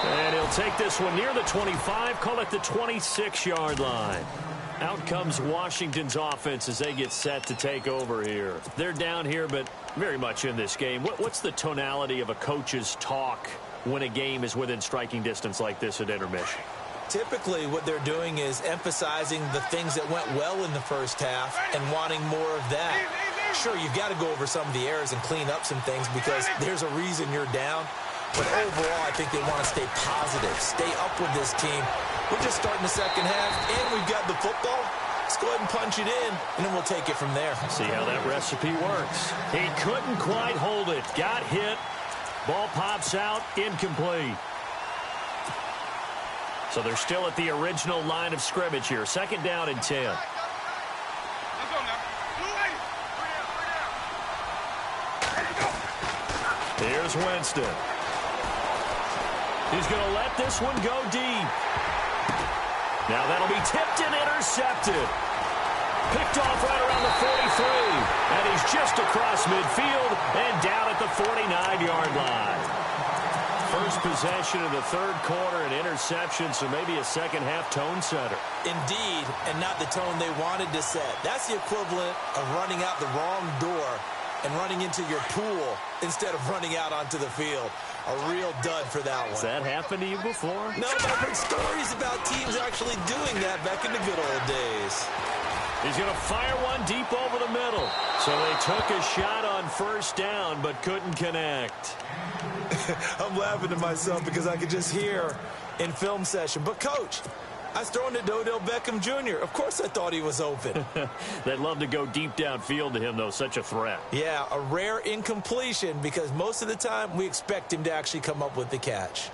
[SPEAKER 5] And he'll take this one near the 25, call it the 26-yard line. Out comes Washington's offense as they get set to take over here. They're down here, but very much in this game. What's the tonality of a coach's talk when a game is within striking distance like this at intermission?
[SPEAKER 6] Typically, what they're doing is emphasizing the things that went well in the first half and wanting more of that. Sure, you've got to go over some of the errors and clean up some things because there's a reason you're down. But overall, I think they want to stay positive, stay up with this team. We're just starting the second half, and we've got the football. Let's go ahead and punch it in, and then we'll take it from there.
[SPEAKER 5] See how that recipe works. He couldn't quite hold it. Got hit. Ball pops out. Incomplete. So they're still at the original line of scrimmage here. Second down and 10. Here's Winston. He's going to let this one go deep. Now that'll be tipped and intercepted. Picked off right around the 43. And he's just across midfield and down at the 49-yard line. First possession of the third quarter, an interception, so maybe a second-half tone setter.
[SPEAKER 6] Indeed, and not the tone they wanted to set. That's the equivalent of running out the wrong door and running into your pool instead of running out onto the field. A real dud for that one.
[SPEAKER 5] Has that happened to you before?
[SPEAKER 6] No, but I've heard stories about teams actually doing that back in the good old days.
[SPEAKER 5] He's going to fire one deep over the middle. So they took a shot on first down but couldn't connect.
[SPEAKER 6] I'm laughing to myself because I could just hear in film session. But, Coach, I was throwing to Odell Beckham Jr. Of course I thought he was open.
[SPEAKER 5] They'd love to go deep downfield to him, though. Such a threat.
[SPEAKER 6] Yeah, a rare incompletion because most of the time we expect him to actually come up with the catch.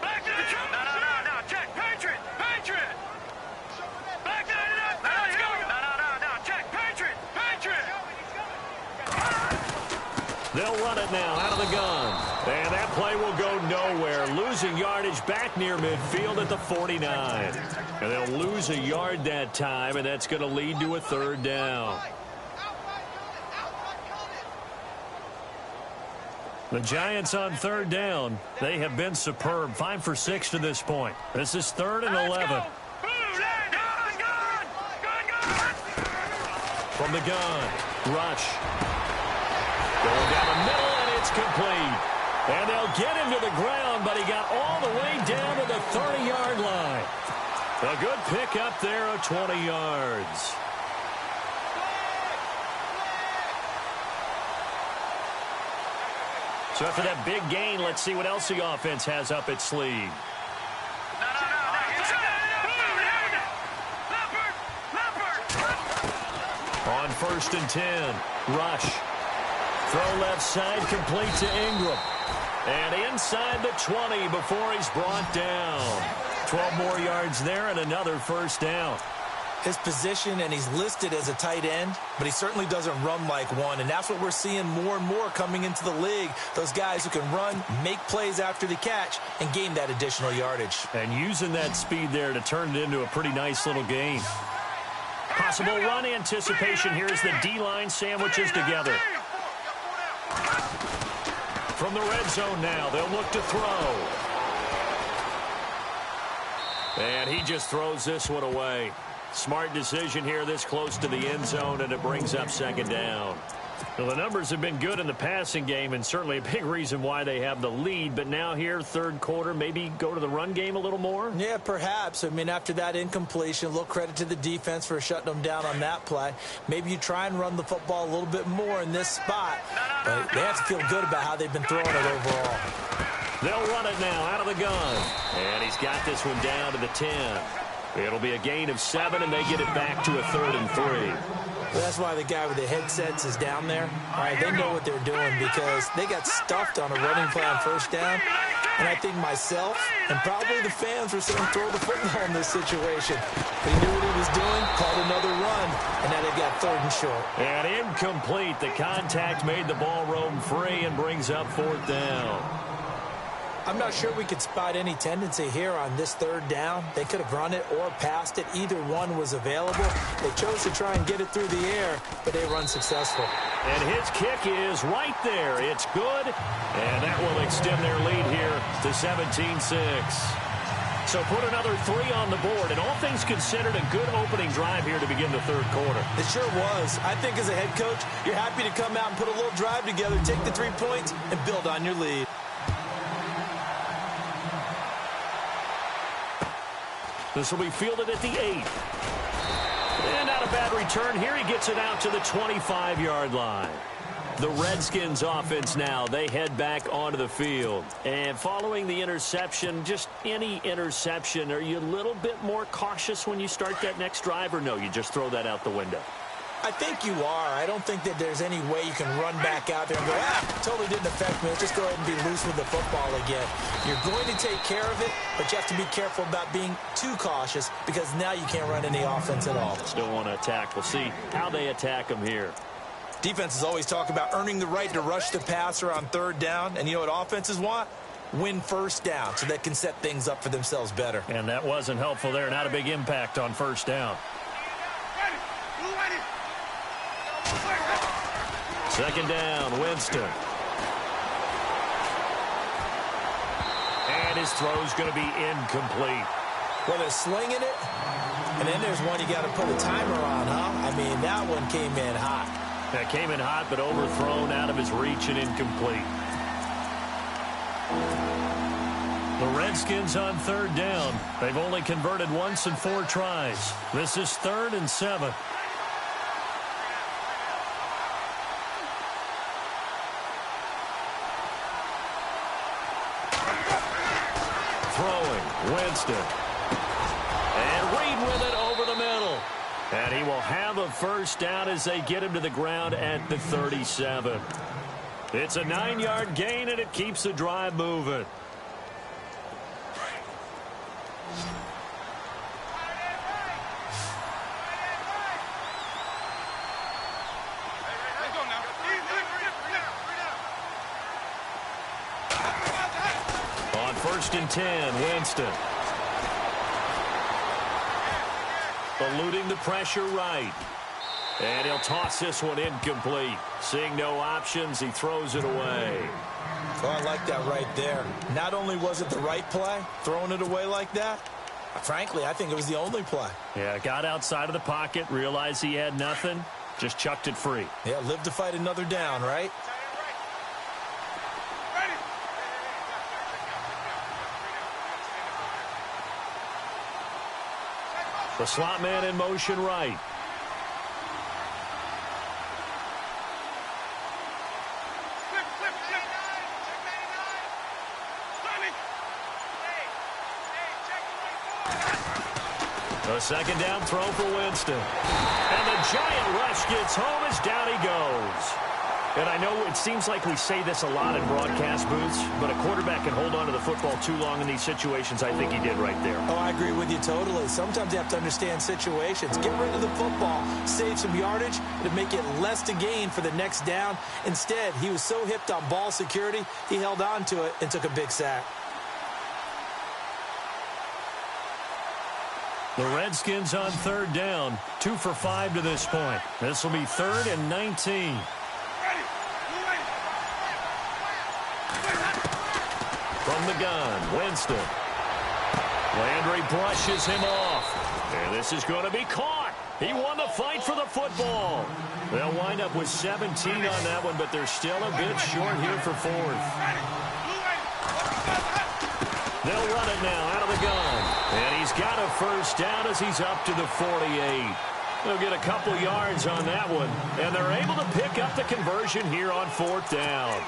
[SPEAKER 7] Back to the truck. No. Check. Patriot. Back to the let's go. No. Check. Patriot.
[SPEAKER 5] They'll run it now out of the gun. And that play will go nowhere. Losing yardage back near midfield at the 49. And they'll lose a yard that time, and that's going to lead to a third down. The Giants on third down. They have been superb. 5 for 6 to this point. This is 3rd and 11. From the gun, Rush. Going down the middle, and it's complete. And they'll get him to the ground, but he got all the way down to the 30-yard line. A good pickup there of 20 yards. So after that big gain, let's see what else the offense has up its sleeve. On 1st and 10, Rush. Throw left side, complete to Ingram. And inside the 20 before he's brought down. 12 more yards there and another first down.
[SPEAKER 6] His position, and he's listed as a tight end, but he certainly doesn't run like one, and that's what we're seeing more and more coming into the league. Those guys who can run, make plays after the catch, and gain that additional yardage.
[SPEAKER 5] And using that speed there to turn it into a pretty nice little gain. Possible run anticipation here as the D-line sandwiches together. From the red zone now, they'll look to throw. And he just throws this one away. Smart decision here this close to the end zone, and it brings up second down. Well, the numbers have been good in the passing game, and certainly a big reason why they have the lead. But now here, third quarter, maybe go to the run game a little more?
[SPEAKER 6] Yeah, perhaps. I mean, after that incompletion, a little credit to the defense for shutting them down on that play. Maybe you try and run the football a little bit more in this spot. But they have to feel good about how they've been throwing it overall.
[SPEAKER 5] They'll run it now out of the gun. And he's got this one down to the 10. It'll be a gain of 7, and they get it back to a 3rd and 3.
[SPEAKER 6] Well, that's why the guy with the headsets is down there. All right, they know what they're doing because they got stuffed on a running play on first down. And I think myself and probably the fans were saying throw the football in this situation. But he knew what he was doing, called another run, and now they got 3rd and short.
[SPEAKER 5] And incomplete. The contact made the ball roam free and brings up 4th down.
[SPEAKER 6] I'm not sure we could spot any tendency here on this 3rd down. They could have run it or passed it. Either one was available. They chose to try and get it through the air, but they were unsuccessful.
[SPEAKER 5] And his kick is right there. It's good, and that will extend their lead here to 17-6. So put another 3 on the board, and all things considered, a good opening drive here to begin the third quarter.
[SPEAKER 6] It sure was. I think as a head coach, you're happy to come out and put a little drive together, take the 3 points, and build on your lead.
[SPEAKER 5] This will be fielded at the 8. And not a bad return here. He gets it out to the 25-yard line. The Redskins offense now, they head back onto the field. And following the interception, just any interception, are you a little bit more cautious when you start that next drive, or no, you just throw that out the window?
[SPEAKER 6] I think you are. I don't think that there's any way you can run back out there and go, totally didn't affect me. Let's just go ahead and be loose with the football again. You're going to take care of it, but you have to be careful about being too cautious because now you can't run any offense at all.
[SPEAKER 5] Still want to attack. We'll see how they attack them here.
[SPEAKER 6] Defenses always talk about earning the right to rush the passer on 3rd down, and you know what offenses want? Win first down so they can set things up for themselves better.
[SPEAKER 5] And that wasn't helpful there. Not a big impact on first down. Second down, Winston. And his throw's going to be incomplete.
[SPEAKER 6] Well, they're slinging it, and then there's one you got to put a timer on, huh? I mean, that one came in hot.
[SPEAKER 5] That came in hot, but overthrown out of his reach and incomplete. The Redskins on 3rd down. They've only converted once in 4 tries. This is 3rd and 7. Winston. And Reed with it over the middle. And he will have a first down as they get him to the ground at the 37. It's a 9-yard gain, and it keeps the drive moving. On 1st and 10, Winston. Eluding the pressure right. And he'll toss this one incomplete. Seeing no options, he throws it away.
[SPEAKER 6] Oh, I like that right there. Not only was it the right play, throwing it away like that, frankly, I think it was the only play.
[SPEAKER 5] Yeah, got outside of the pocket, realized he had nothing, just chucked it free.
[SPEAKER 6] Yeah, live to fight another down, right?
[SPEAKER 5] The slot man in motion right. A second down throw for Winston. And the giant rush gets home as down he goes. And I know it seems like we say this a lot in broadcast booths, but a quarterback can hold on to the football too long in these situations. I think he did right there.
[SPEAKER 6] Oh, I agree with you totally. Sometimes you have to understand situations. Get rid of the football, save some yardage, to make it less to gain for the next down. Instead, he was so hipped on ball security, he held on to it and took a big sack.
[SPEAKER 5] The Redskins on 3rd down, 2 for 5 to this point. This will be 3rd and 19. From the gun, Winston. Landry brushes him off. And this is going to be caught. He won the fight for the football. They'll wind up with 17 on that one, but they're still a bit short here for fourth. They'll run it now out of the gun. And he's got a first down as he's up to the 48. They'll get a couple yards on that one, and they're able to pick up the conversion here on fourth down.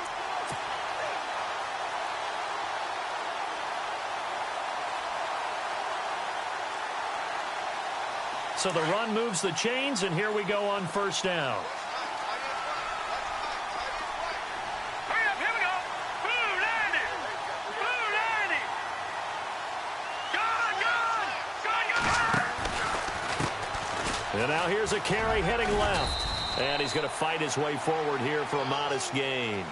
[SPEAKER 5] So the run moves the chains, and here we go on first down.
[SPEAKER 7] Hurry up, here we go. Blue 90. Blue 90. Gone.
[SPEAKER 5] And now here's a carry heading left. And he's going to fight his way forward here for a modest gain.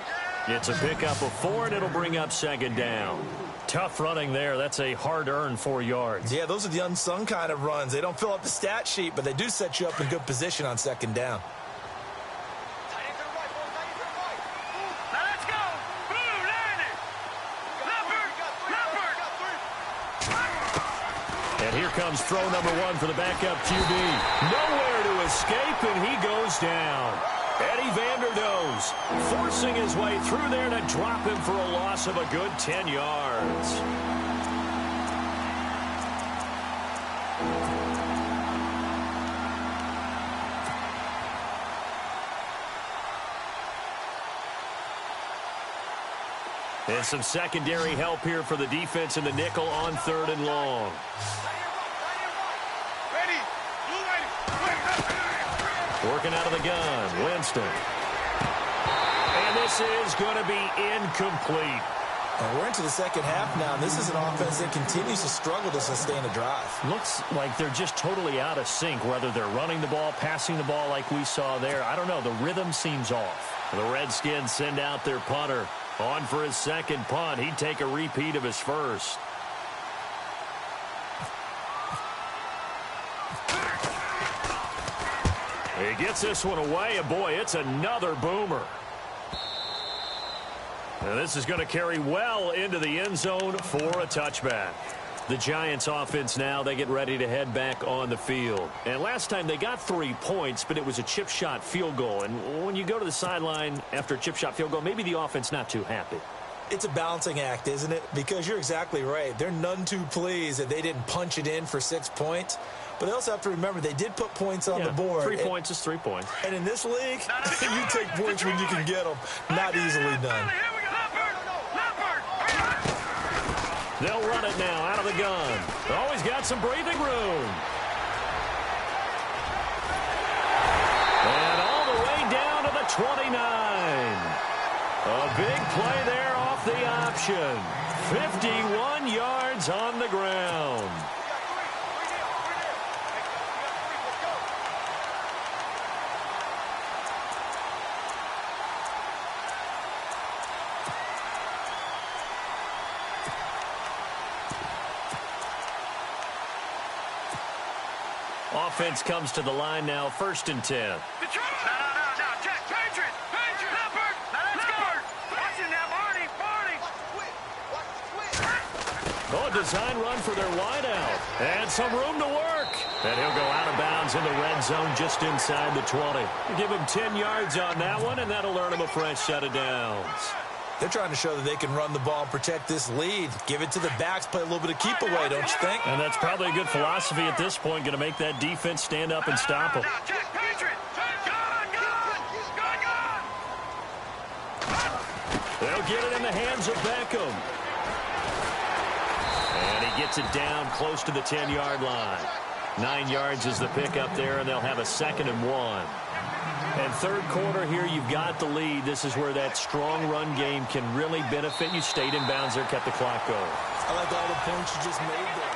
[SPEAKER 5] It's a pickup of 4, and it'll bring up second down. Tough running there. That's a hard-earned 4 yards.
[SPEAKER 6] Yeah, those are the unsung kind of runs. They don't fill up the stat sheet, but they do set you up in good position on second down.
[SPEAKER 7] Now let's go. Blue 90. Leopard.
[SPEAKER 5] And here comes throw number 1 for the backup QB. Nowhere to escape, and he goes down. Eddie Vanderdoes forcing his way through there to drop him for a loss of a good 10 yards. And some secondary help here for the defense in the nickel on 3rd and long.
[SPEAKER 7] Ready. Blue 90.
[SPEAKER 5] Working out of the gun, Winston. And this is going to be incomplete.
[SPEAKER 6] And we're into the second half now, and this is an offense that continues to struggle to sustain a drive.
[SPEAKER 5] Looks like they're just totally out of sync, whether they're running the ball, passing the ball like we saw there. I don't know. The rhythm seems off. The Redskins send out their punter. On for his second punt. He'd take a repeat of his first. He gets this one away, and boy, it's another boomer. And this is going to carry well into the end zone for a touchback. The Giants offense now, they get ready to head back on the field. And last time they got 3 points, but it was a chip shot field goal. And when you go to the sideline after a chip shot field goal, maybe the offense not too happy.
[SPEAKER 6] It's a balancing act, isn't it? Because you're exactly right. They're none too pleased that they didn't punch it in for 6 points. But they also have to remember they did put points on the board.
[SPEAKER 5] 3 points is 3 points.
[SPEAKER 6] And in this league, you take points when you can get them. Not easily done.
[SPEAKER 5] They'll run it now out of the gun. Always got some breathing room. And all the way down to the 29. A big play there off the option. 51 yards on the ground. Offense comes to the line now, 1st and 10.
[SPEAKER 7] No, Jack, Patriot, Leopard, Leopard. Watch it now, Barney.
[SPEAKER 5] Oh, a design run for their wideout. And some room to work. And he'll go out of bounds in the red zone just inside the 20. Give him 10 yards on that one, and that'll earn him a fresh set of downs.
[SPEAKER 6] They're trying to show that they can run the ball and protect this lead. Give it to the backs, play a little bit of keep away, don't you think?
[SPEAKER 5] And that's probably a good philosophy at this point, going to make that defense stand up and stop them. They'll get it in the hands of Beckham. And he gets it down close to the 10-yard line. 9 yards is the pickup there, and they'll have a 2nd and 1. And third quarter here, you've got the lead. This is where that strong run game can really benefit you. Stayed in bounds there, kept the clock going.
[SPEAKER 6] I like all the points you just made there.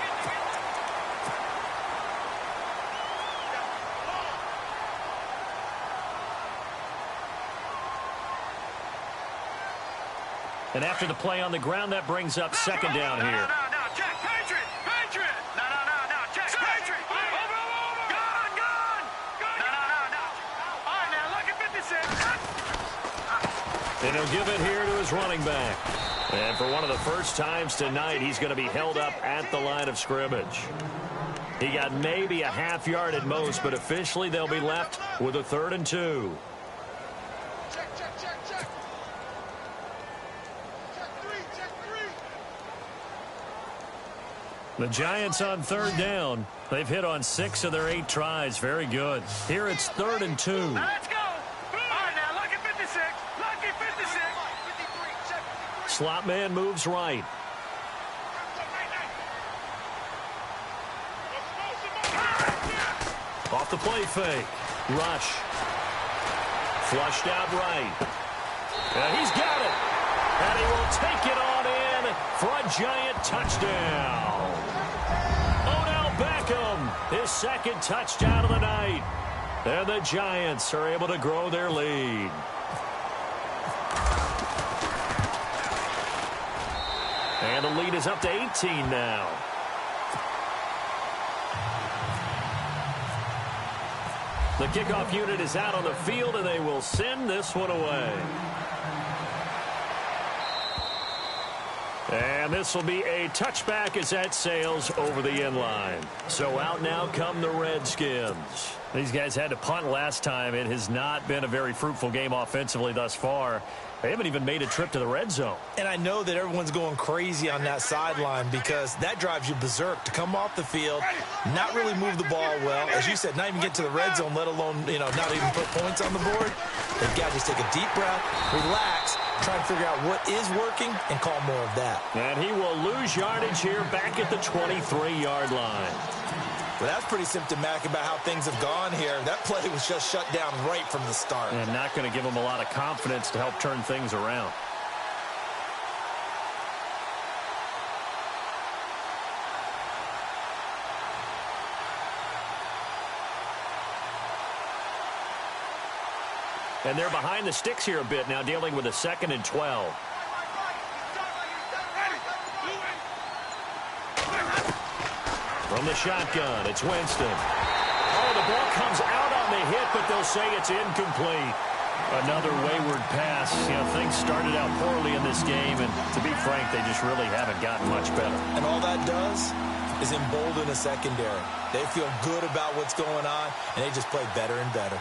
[SPEAKER 5] And after the play on the ground, that brings up 2nd down here.
[SPEAKER 7] Jack, Patriot. No, Jack, Patriot. Gone. No. All right, now, look at 56.
[SPEAKER 5] And he'll give it here to his running back. And for one of the first times tonight, he's going to be held up at the line of scrimmage. He got maybe a half yard at most, but officially they'll be left with a 3rd and 2.
[SPEAKER 7] Check. Check 3.
[SPEAKER 5] The Giants on 3rd down. They've hit on 6 of their 8 tries. Very good. Here it's 3rd and 2.
[SPEAKER 7] Let's go. All right, now, lucky 56. Lucky 56.
[SPEAKER 5] Slot man moves right. Off the play fake. Rush. Flushed out right. And he's got it. And he will take it on in for a Giant touchdown. Odell Beckham, his 2nd touchdown of the night. And the Giants are able to grow their lead. And the lead is up to 18 now. The kickoff unit is out on the field, and they will send this one away. And this will be a touchback as that sails over the end line. So out now come the Redskins. These guys had to punt last time. It has not been a very fruitful game offensively thus far. They haven't even made a trip to the red zone.
[SPEAKER 6] And I know that everyone's going crazy on that sideline because that drives you berserk to come off the field, not really move the ball well. As you said, not even get to the red zone, let alone, not even put points on the board. They've got to just take a deep breath, relax, try and figure out what is working, and call more of that.
[SPEAKER 5] And he will lose yardage here back at the 23-yard line.
[SPEAKER 6] Well, that's pretty symptomatic about how things have gone here. That play was just shut down right from the start.
[SPEAKER 5] And not going to give him a lot of confidence to help turn things around. And they're behind the sticks here a bit now, dealing with a 2nd and 12. From the shotgun, it's Winston. Oh, the ball comes out on the hit, but they'll say it's incomplete. Another wayward pass. Things started out poorly in this game, and to be frank, they just really haven't gotten much better.
[SPEAKER 6] And all that does is embolden a secondary. They feel good about what's going on, and they just play better and better.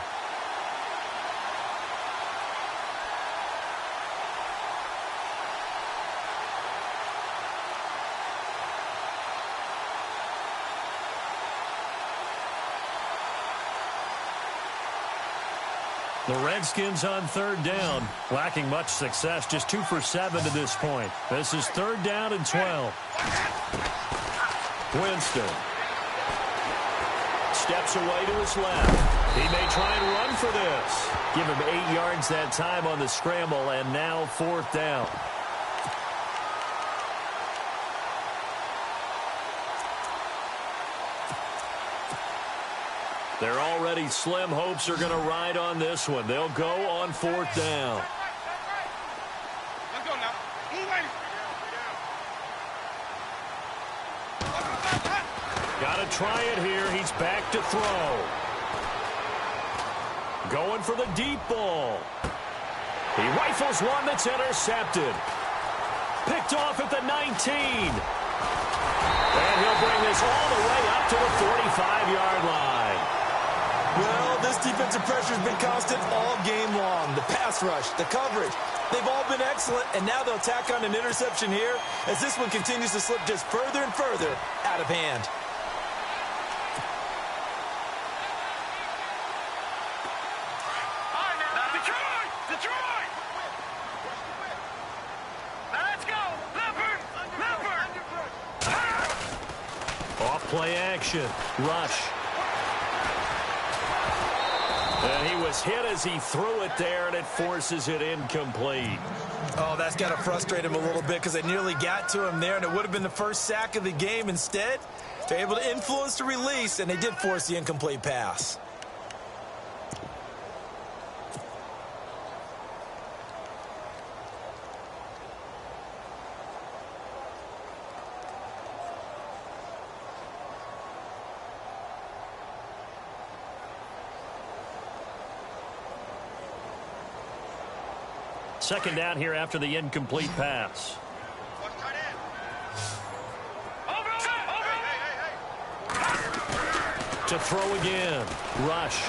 [SPEAKER 5] The Redskins on 3rd down, lacking much success, just 2 for 7 to this point. This is 3rd down and 12. Winston steps away to his left. He may try and run for this. Give him 8 yards that time on the scramble, and now 4th down. Their already slim hopes are going to ride on this one. They'll go on 4th down.
[SPEAKER 7] Let's go now.
[SPEAKER 5] Got to try it here. He's back to throw. Going for the deep ball. He rifles one that's intercepted. Picked off at the 19. And he'll bring this all the way up to the 45-yard line.
[SPEAKER 6] Well, this defensive pressure has been constant all game long. The pass rush, the coverage, they've all been excellent, and now they'll tack on an interception here as this one continues to slip just further and further out of hand.
[SPEAKER 7] All right, now, Detroit! Detroit! Let's go! Leopard! Leopard!
[SPEAKER 5] Off play action. Rush. And he was hit as he threw it there, and it forces it incomplete.
[SPEAKER 6] Oh, that's got to frustrate him a little bit because they nearly got to him there, and it would have been the first sack of the game. Instead, they're able to influence the release, and they did force the incomplete pass.
[SPEAKER 5] Second down here after the incomplete pass. To throw again. Rush.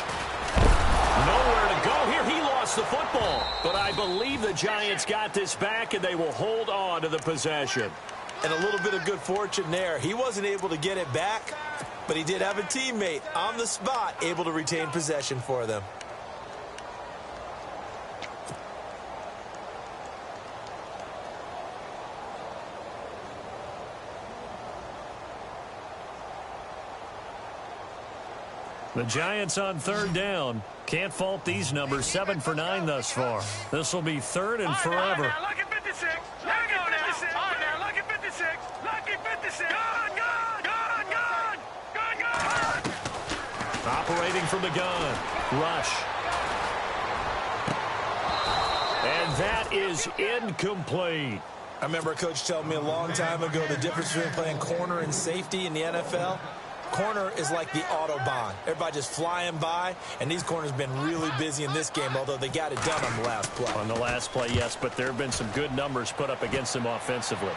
[SPEAKER 5] Nowhere to go here. He lost the football. But I believe the Giants got this back, and they will hold on to the possession.
[SPEAKER 6] And a little bit of good fortune there. He wasn't able to get it back, but he did have a teammate on the spot able to retain possession for them.
[SPEAKER 5] The Giants on third down. Can't fault these numbers. 7 for 9 thus far. This will be third and forever.
[SPEAKER 7] Lucky 56. Lucky 56. All right, now, lucky 56. Lucky 56. Gun.
[SPEAKER 5] Operating from the gun. Rush. And that is incomplete.
[SPEAKER 6] I remember a coach telling me a long time ago the difference between playing corner and safety in the NFL. Corner is like the Autobahn. Everybody just flying by, and these corners have been really busy in this game, although they got it done on the last play.
[SPEAKER 5] On the last play, yes, but there have been some good numbers put up against them offensively.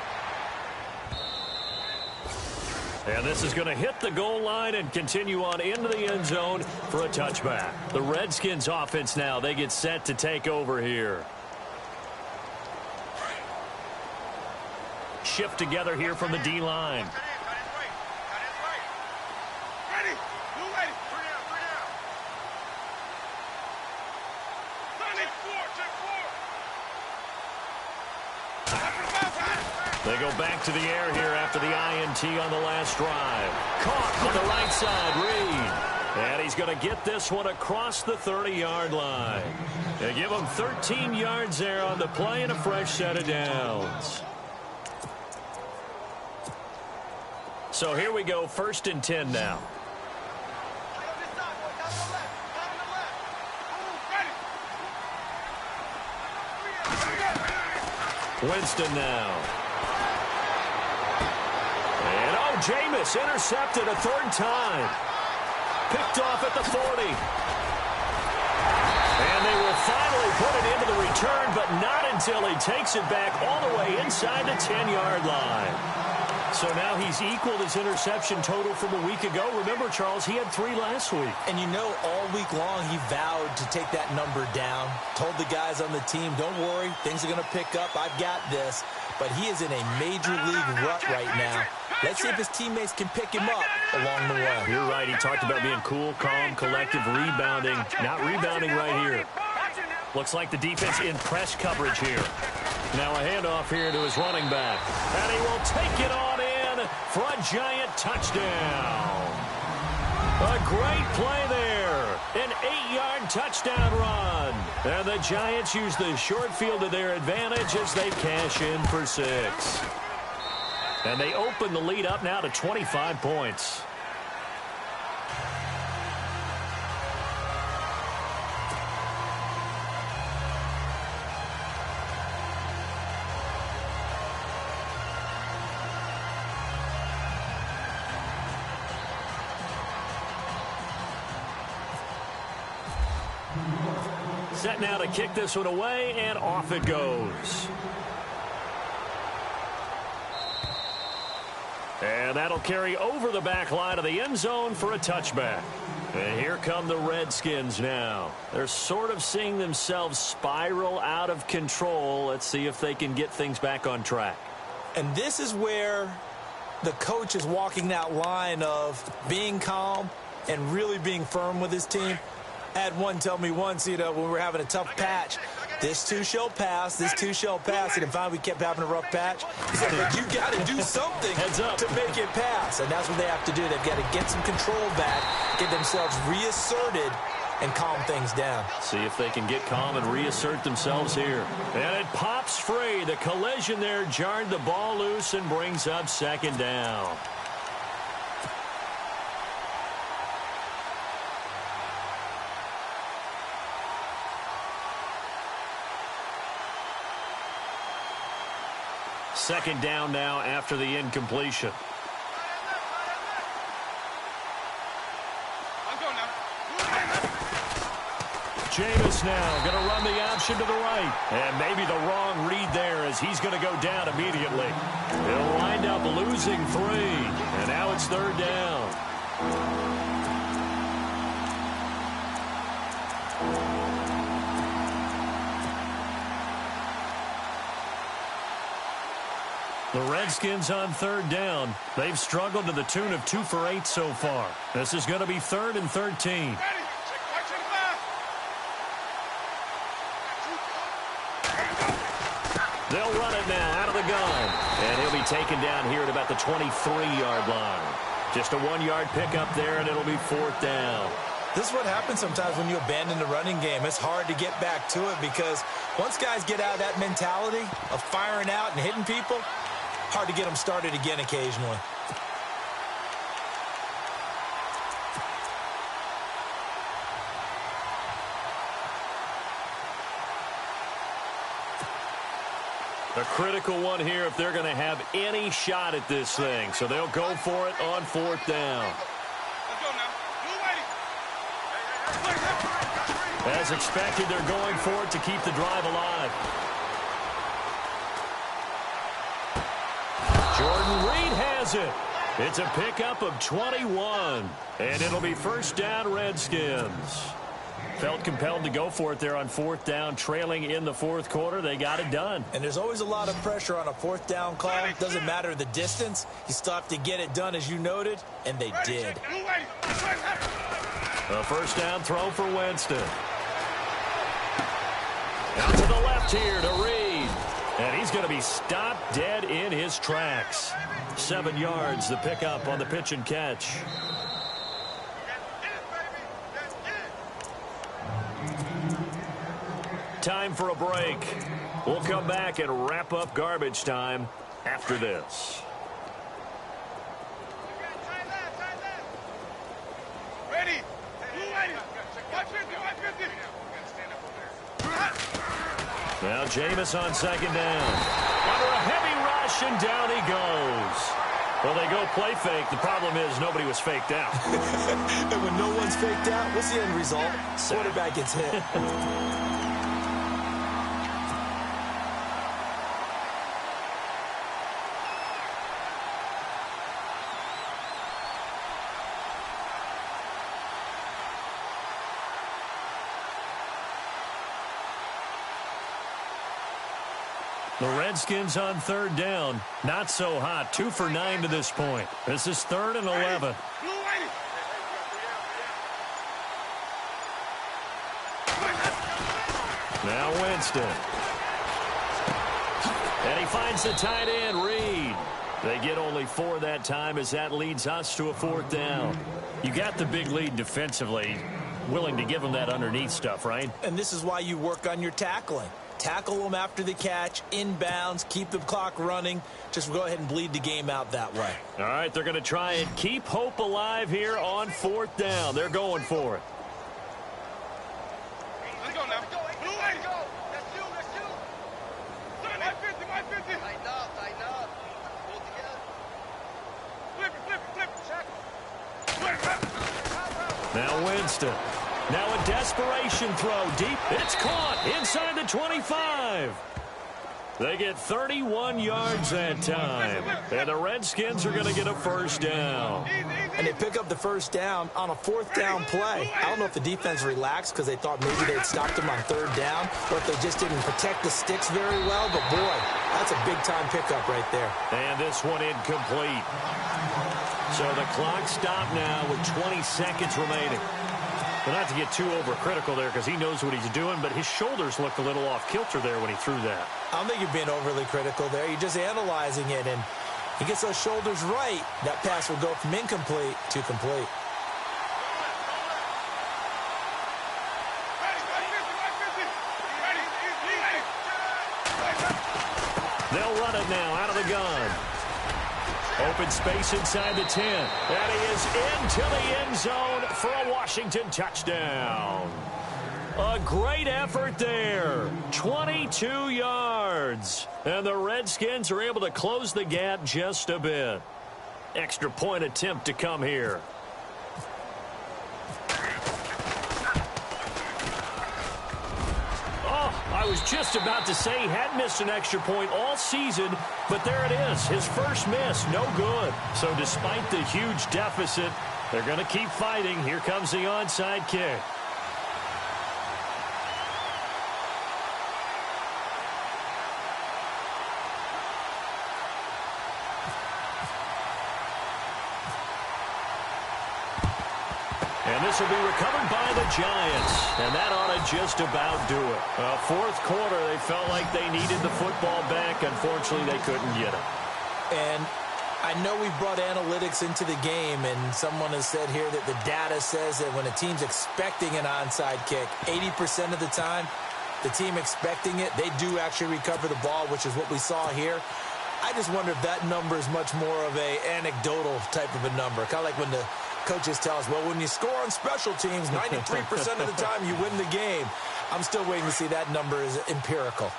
[SPEAKER 5] And this is going to hit the goal line and continue on into the end zone for a touchback. The Redskins offense now, they get set to take over here. Shift together here from the D-line. They go back to the air here after the INT on the last drive. Caught on the right side, Reed. And he's going to get this one across the 30-yard line. They give him 13 yards there on the play and a fresh set of downs. So here we go, 1st and 10 now. Winston now. And Jameis intercepted a 3rd time. Picked off at the 40. And they will finally put it into the return, but not until he takes it back all the way inside the 10-yard line. So now he's equaled his interception total from a week ago. Remember, Charles, he had 3 last week.
[SPEAKER 6] And you know, all week long he vowed to take that number down. Told the guys on the team, don't worry, things are going to pick up. I've got this. But he is in a major league rut right now. Let's see if his teammates can pick him up along the way.
[SPEAKER 5] You're right. He talked about being cool, calm, collective, rebounding. Not rebounding right here. Looks like the defense in press coverage here. Now a handoff here to his running back. And he will take it on in for a giant touchdown. A great play there. An 8-yard touchdown run. And the Giants use the short field to their advantage as they cash in for 6. And they open the lead up now to 25 points. Set now to kick this one away, and off it goes. And that'll carry over the back line of the end zone for a touchback. And here come the Redskins now. They're sort of seeing themselves spiral out of control. Let's see if they can get things back on track.
[SPEAKER 6] And this is where the coach is walking that line of being calm and really being firm with his team. I had one tell me once, when we were having a tough patch, this too shall pass, this too shall pass. And finally we kept having a rough patch. He said, but you got to do something to make it pass. And that's what they have to do. They've got to get some control back, get themselves reasserted, and calm things down.
[SPEAKER 5] See if they can get calm and reassert themselves here. And it pops free. The collision there jarred the ball loose and brings up 2nd down. Second down now after the incompletion. Jameis now going to run the option to the right. And maybe the wrong read there as he's going to go down immediately. He'll wind up losing 3. And now it's 3rd down. The Redskins on third down. They've struggled to the tune of 2 for 8 so far. This is going to be 3rd and 13. They'll run it now out of the gun. And he'll be taken down here at about the 23-yard line. Just a 1-yard pickup there, and it'll be 4th down.
[SPEAKER 6] This is what happens sometimes when you abandon the running game. It's hard to get back to it because once guys get out of that mentality of firing out and hitting people, hard to get them started again occasionally.
[SPEAKER 5] A critical one here if they're going to have any shot at this thing. So they'll go for it on 4th down. As expected, they're going for it to keep the drive alive. Jordan Reed has it. It's a pickup of 21. And it'll be 1st down, Redskins. Felt compelled to go for it there on 4th down, trailing in the 4th quarter. They got it done.
[SPEAKER 6] And there's always a lot of pressure on a 4th down call. Doesn't matter the distance. You still have to get it done, as you noted, and they did.
[SPEAKER 5] A 1st down throw for Winston. Out to the left here to Reed. And he's going to be stopped dead in his tracks. 7 yards, the pickup on the pitch and catch. Time for a break. We'll come back and wrap up garbage time after this.
[SPEAKER 7] Ready? Ready? 150, 150.
[SPEAKER 5] Now Jameis on 2nd down. Under a heavy rush, and down he goes. Well, they go play fake. The problem is nobody was faked out.
[SPEAKER 6] And when no one's faked out, what's the end result? Quarterback gets hit.
[SPEAKER 5] The Redskins on 3rd down. Not so hot. 2 for 9 to this point. This is 3rd and 11. Now Winston. And he finds the tight end, Reed. They get only 4 that time as that leads us to a 4th down. You got the big lead defensively. Willing to give them that underneath stuff, right?
[SPEAKER 6] And this is why you work on your tackling. Tackle them after the catch, inbounds, keep the clock running. Just go ahead and bleed the game out that way.
[SPEAKER 5] All right, they're going to try and keep hope alive here on 4th down. They're going for it.
[SPEAKER 7] Let's go now. Blue lady. That's you. 150, 150. Tighten up. Hold together. Flip it. Check.
[SPEAKER 5] Now Winston. Now a desperation throw deep. It's caught inside the 25. They get 31 yards that time. And the Redskins are going to get a 1st down.
[SPEAKER 6] And they pick up the 1st down on a 4th down play. I don't know if the defense relaxed because they thought maybe they'd stopped them on 3rd down, or if they just didn't protect the sticks very well. But, boy, that's a big-time pickup right there.
[SPEAKER 5] And this one incomplete. So the clock stopped now with 20 seconds remaining. Well, not to get too overcritical there because he knows what he's doing, but his shoulders looked a little off kilter there when he threw that.
[SPEAKER 6] I don't think you're being overly critical there. You're just analyzing it, and he gets those shoulders right. That pass will go from incomplete to complete.
[SPEAKER 5] They'll run it now out of the gun. Open space inside the 10. And he is into the end zone for a Washington touchdown. A great effort there. 22 yards. And the Redskins are able to close the gap just a bit. Extra point attempt to come here. I was just about to say he had missed an extra point all season, but there it is. His first miss, no good. So despite the huge deficit, they're going to keep fighting. Here comes the onside kick. And this will be recovered by the Giants. And that ought to just about do it. Fourth quarter, they felt like they needed the football back. Unfortunately, they couldn't get it.
[SPEAKER 6] And I know we brought analytics into the game, and someone has said here that the data says that when a team's expecting an onside kick, 80% of the time, the team expecting it, they do actually recover the ball, which is what we saw here. I just wonder if that number is much more of a anecdotal type of a number. Kind of like when the coaches tell us, well, when you score on special teams, 93% of the time you win the game. I'm still waiting to see that number is empirical.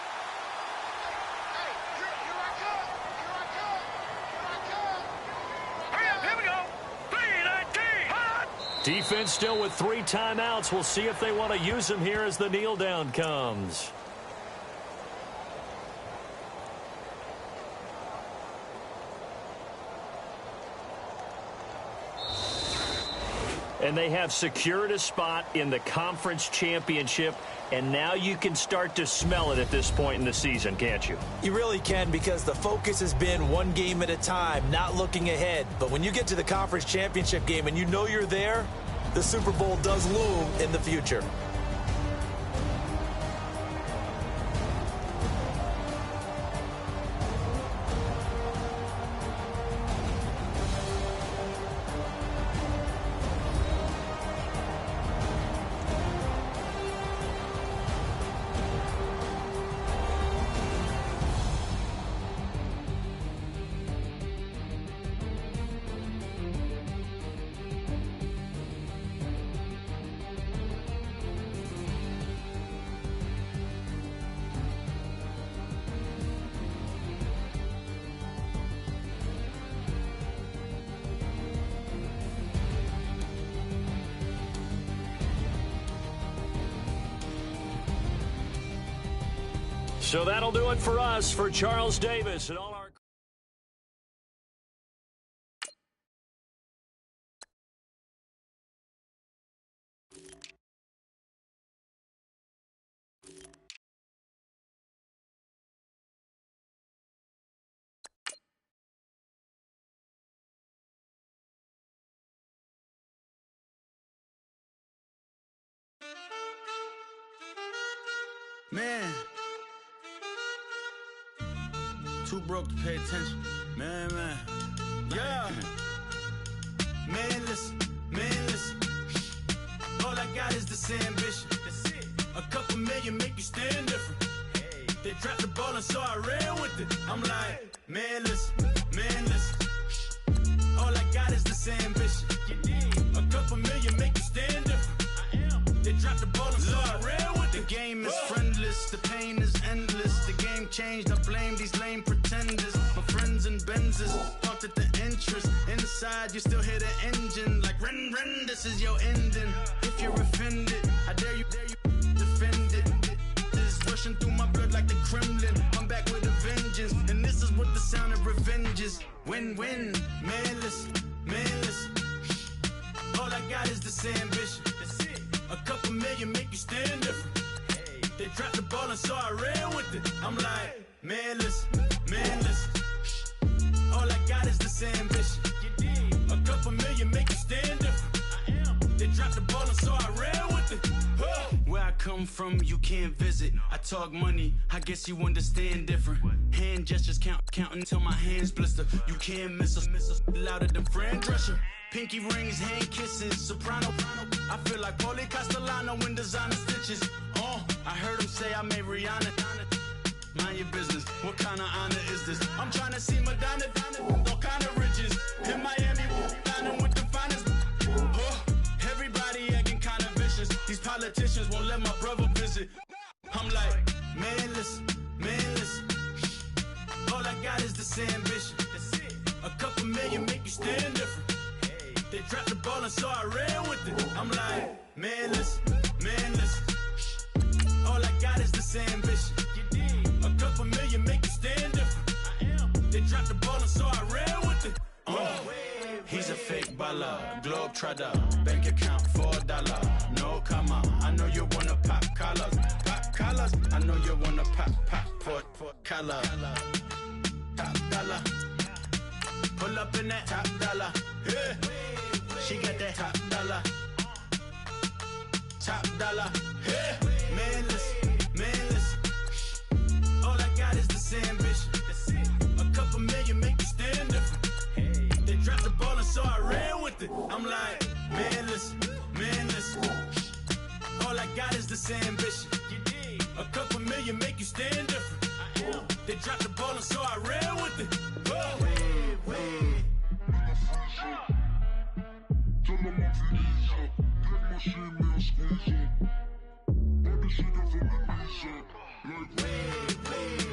[SPEAKER 5] Defense still with 3 timeouts. We'll see if they want to use them here as the kneel down comes. And they have secured a spot in the conference championship, and now you can start to smell it at this point in the season, can't you?
[SPEAKER 6] You really can, because the focus has been one game at a time, not looking ahead. But when you get to the conference championship game and you know you're there, the Super Bowl does loom in the future.
[SPEAKER 5] So that'll do it for us, for Charles Davis and all our...
[SPEAKER 3] Man, too broke to pay attention. Man. Yeah. Man, listen. All I got is this ambition. That's it. A couple million make you stand different. Hey. They dropped the ball and so I ran with it. I'm like, man, listen. All I got is this ambition. A couple million make you stand different. I am. They dropped the ball and so I ran with it. The game is friendless, the pain is endless. The game changed, I blame these lame pretenders. My friends and Benzes talked at the entrance. Inside, you still hear the engine. Like, ren, this is your ending. If you're offended, I dare you defend it. This is rushing through my blood like the Kremlin. I'm back with a vengeance, and this is what the sound of revenge is. Win-win, man, listen. All I got is this ambition. A couple million make you stand different. Hey. They dropped the ball and so I ran with it. I'm like, man, listen. All I got is this ambition. A couple million make you stand different. I am. They dropped the ball and so I ran with it. Where I come from, you can't visit. I talk money, I guess you understand different. Hand gestures count until my hands blister. You can't miss us louder than Fran Drescher. Pinky rings, hand kisses, soprano. I feel like Paulie Castellano in designer stitches. I heard him say I made Rihanna. Mind your business, what kind of honor is this? I'm trying to see Madonna, all kind of riches. In Miami, dining with the finest. Everybody acting kind of vicious. These politicians won't let my brother visit. I'm like, man, listen. All I got is this ambition. A couple million make you stand different. They dropped the ball and so I ran with it. I'm like, man, listen. All I got is this ambition. A couple million make you stand different. I am. They dropped the ball and so I ran with it. He's a fake baller, globe trotter, bank account $4. No comma, I know you wanna pop collars. I know you wanna pop for collar. Top dollar, pull up in that top dollar. Yeah. She got that top dollar. top dollar. Hey, man, listen. All I got is this ambition. A couple million make you stand different. They dropped the ball and so I ran with it. I'm like, man, listen. All I got is this ambition. A couple million make you stand different. They dropped the ball and so I ran with it. Hey.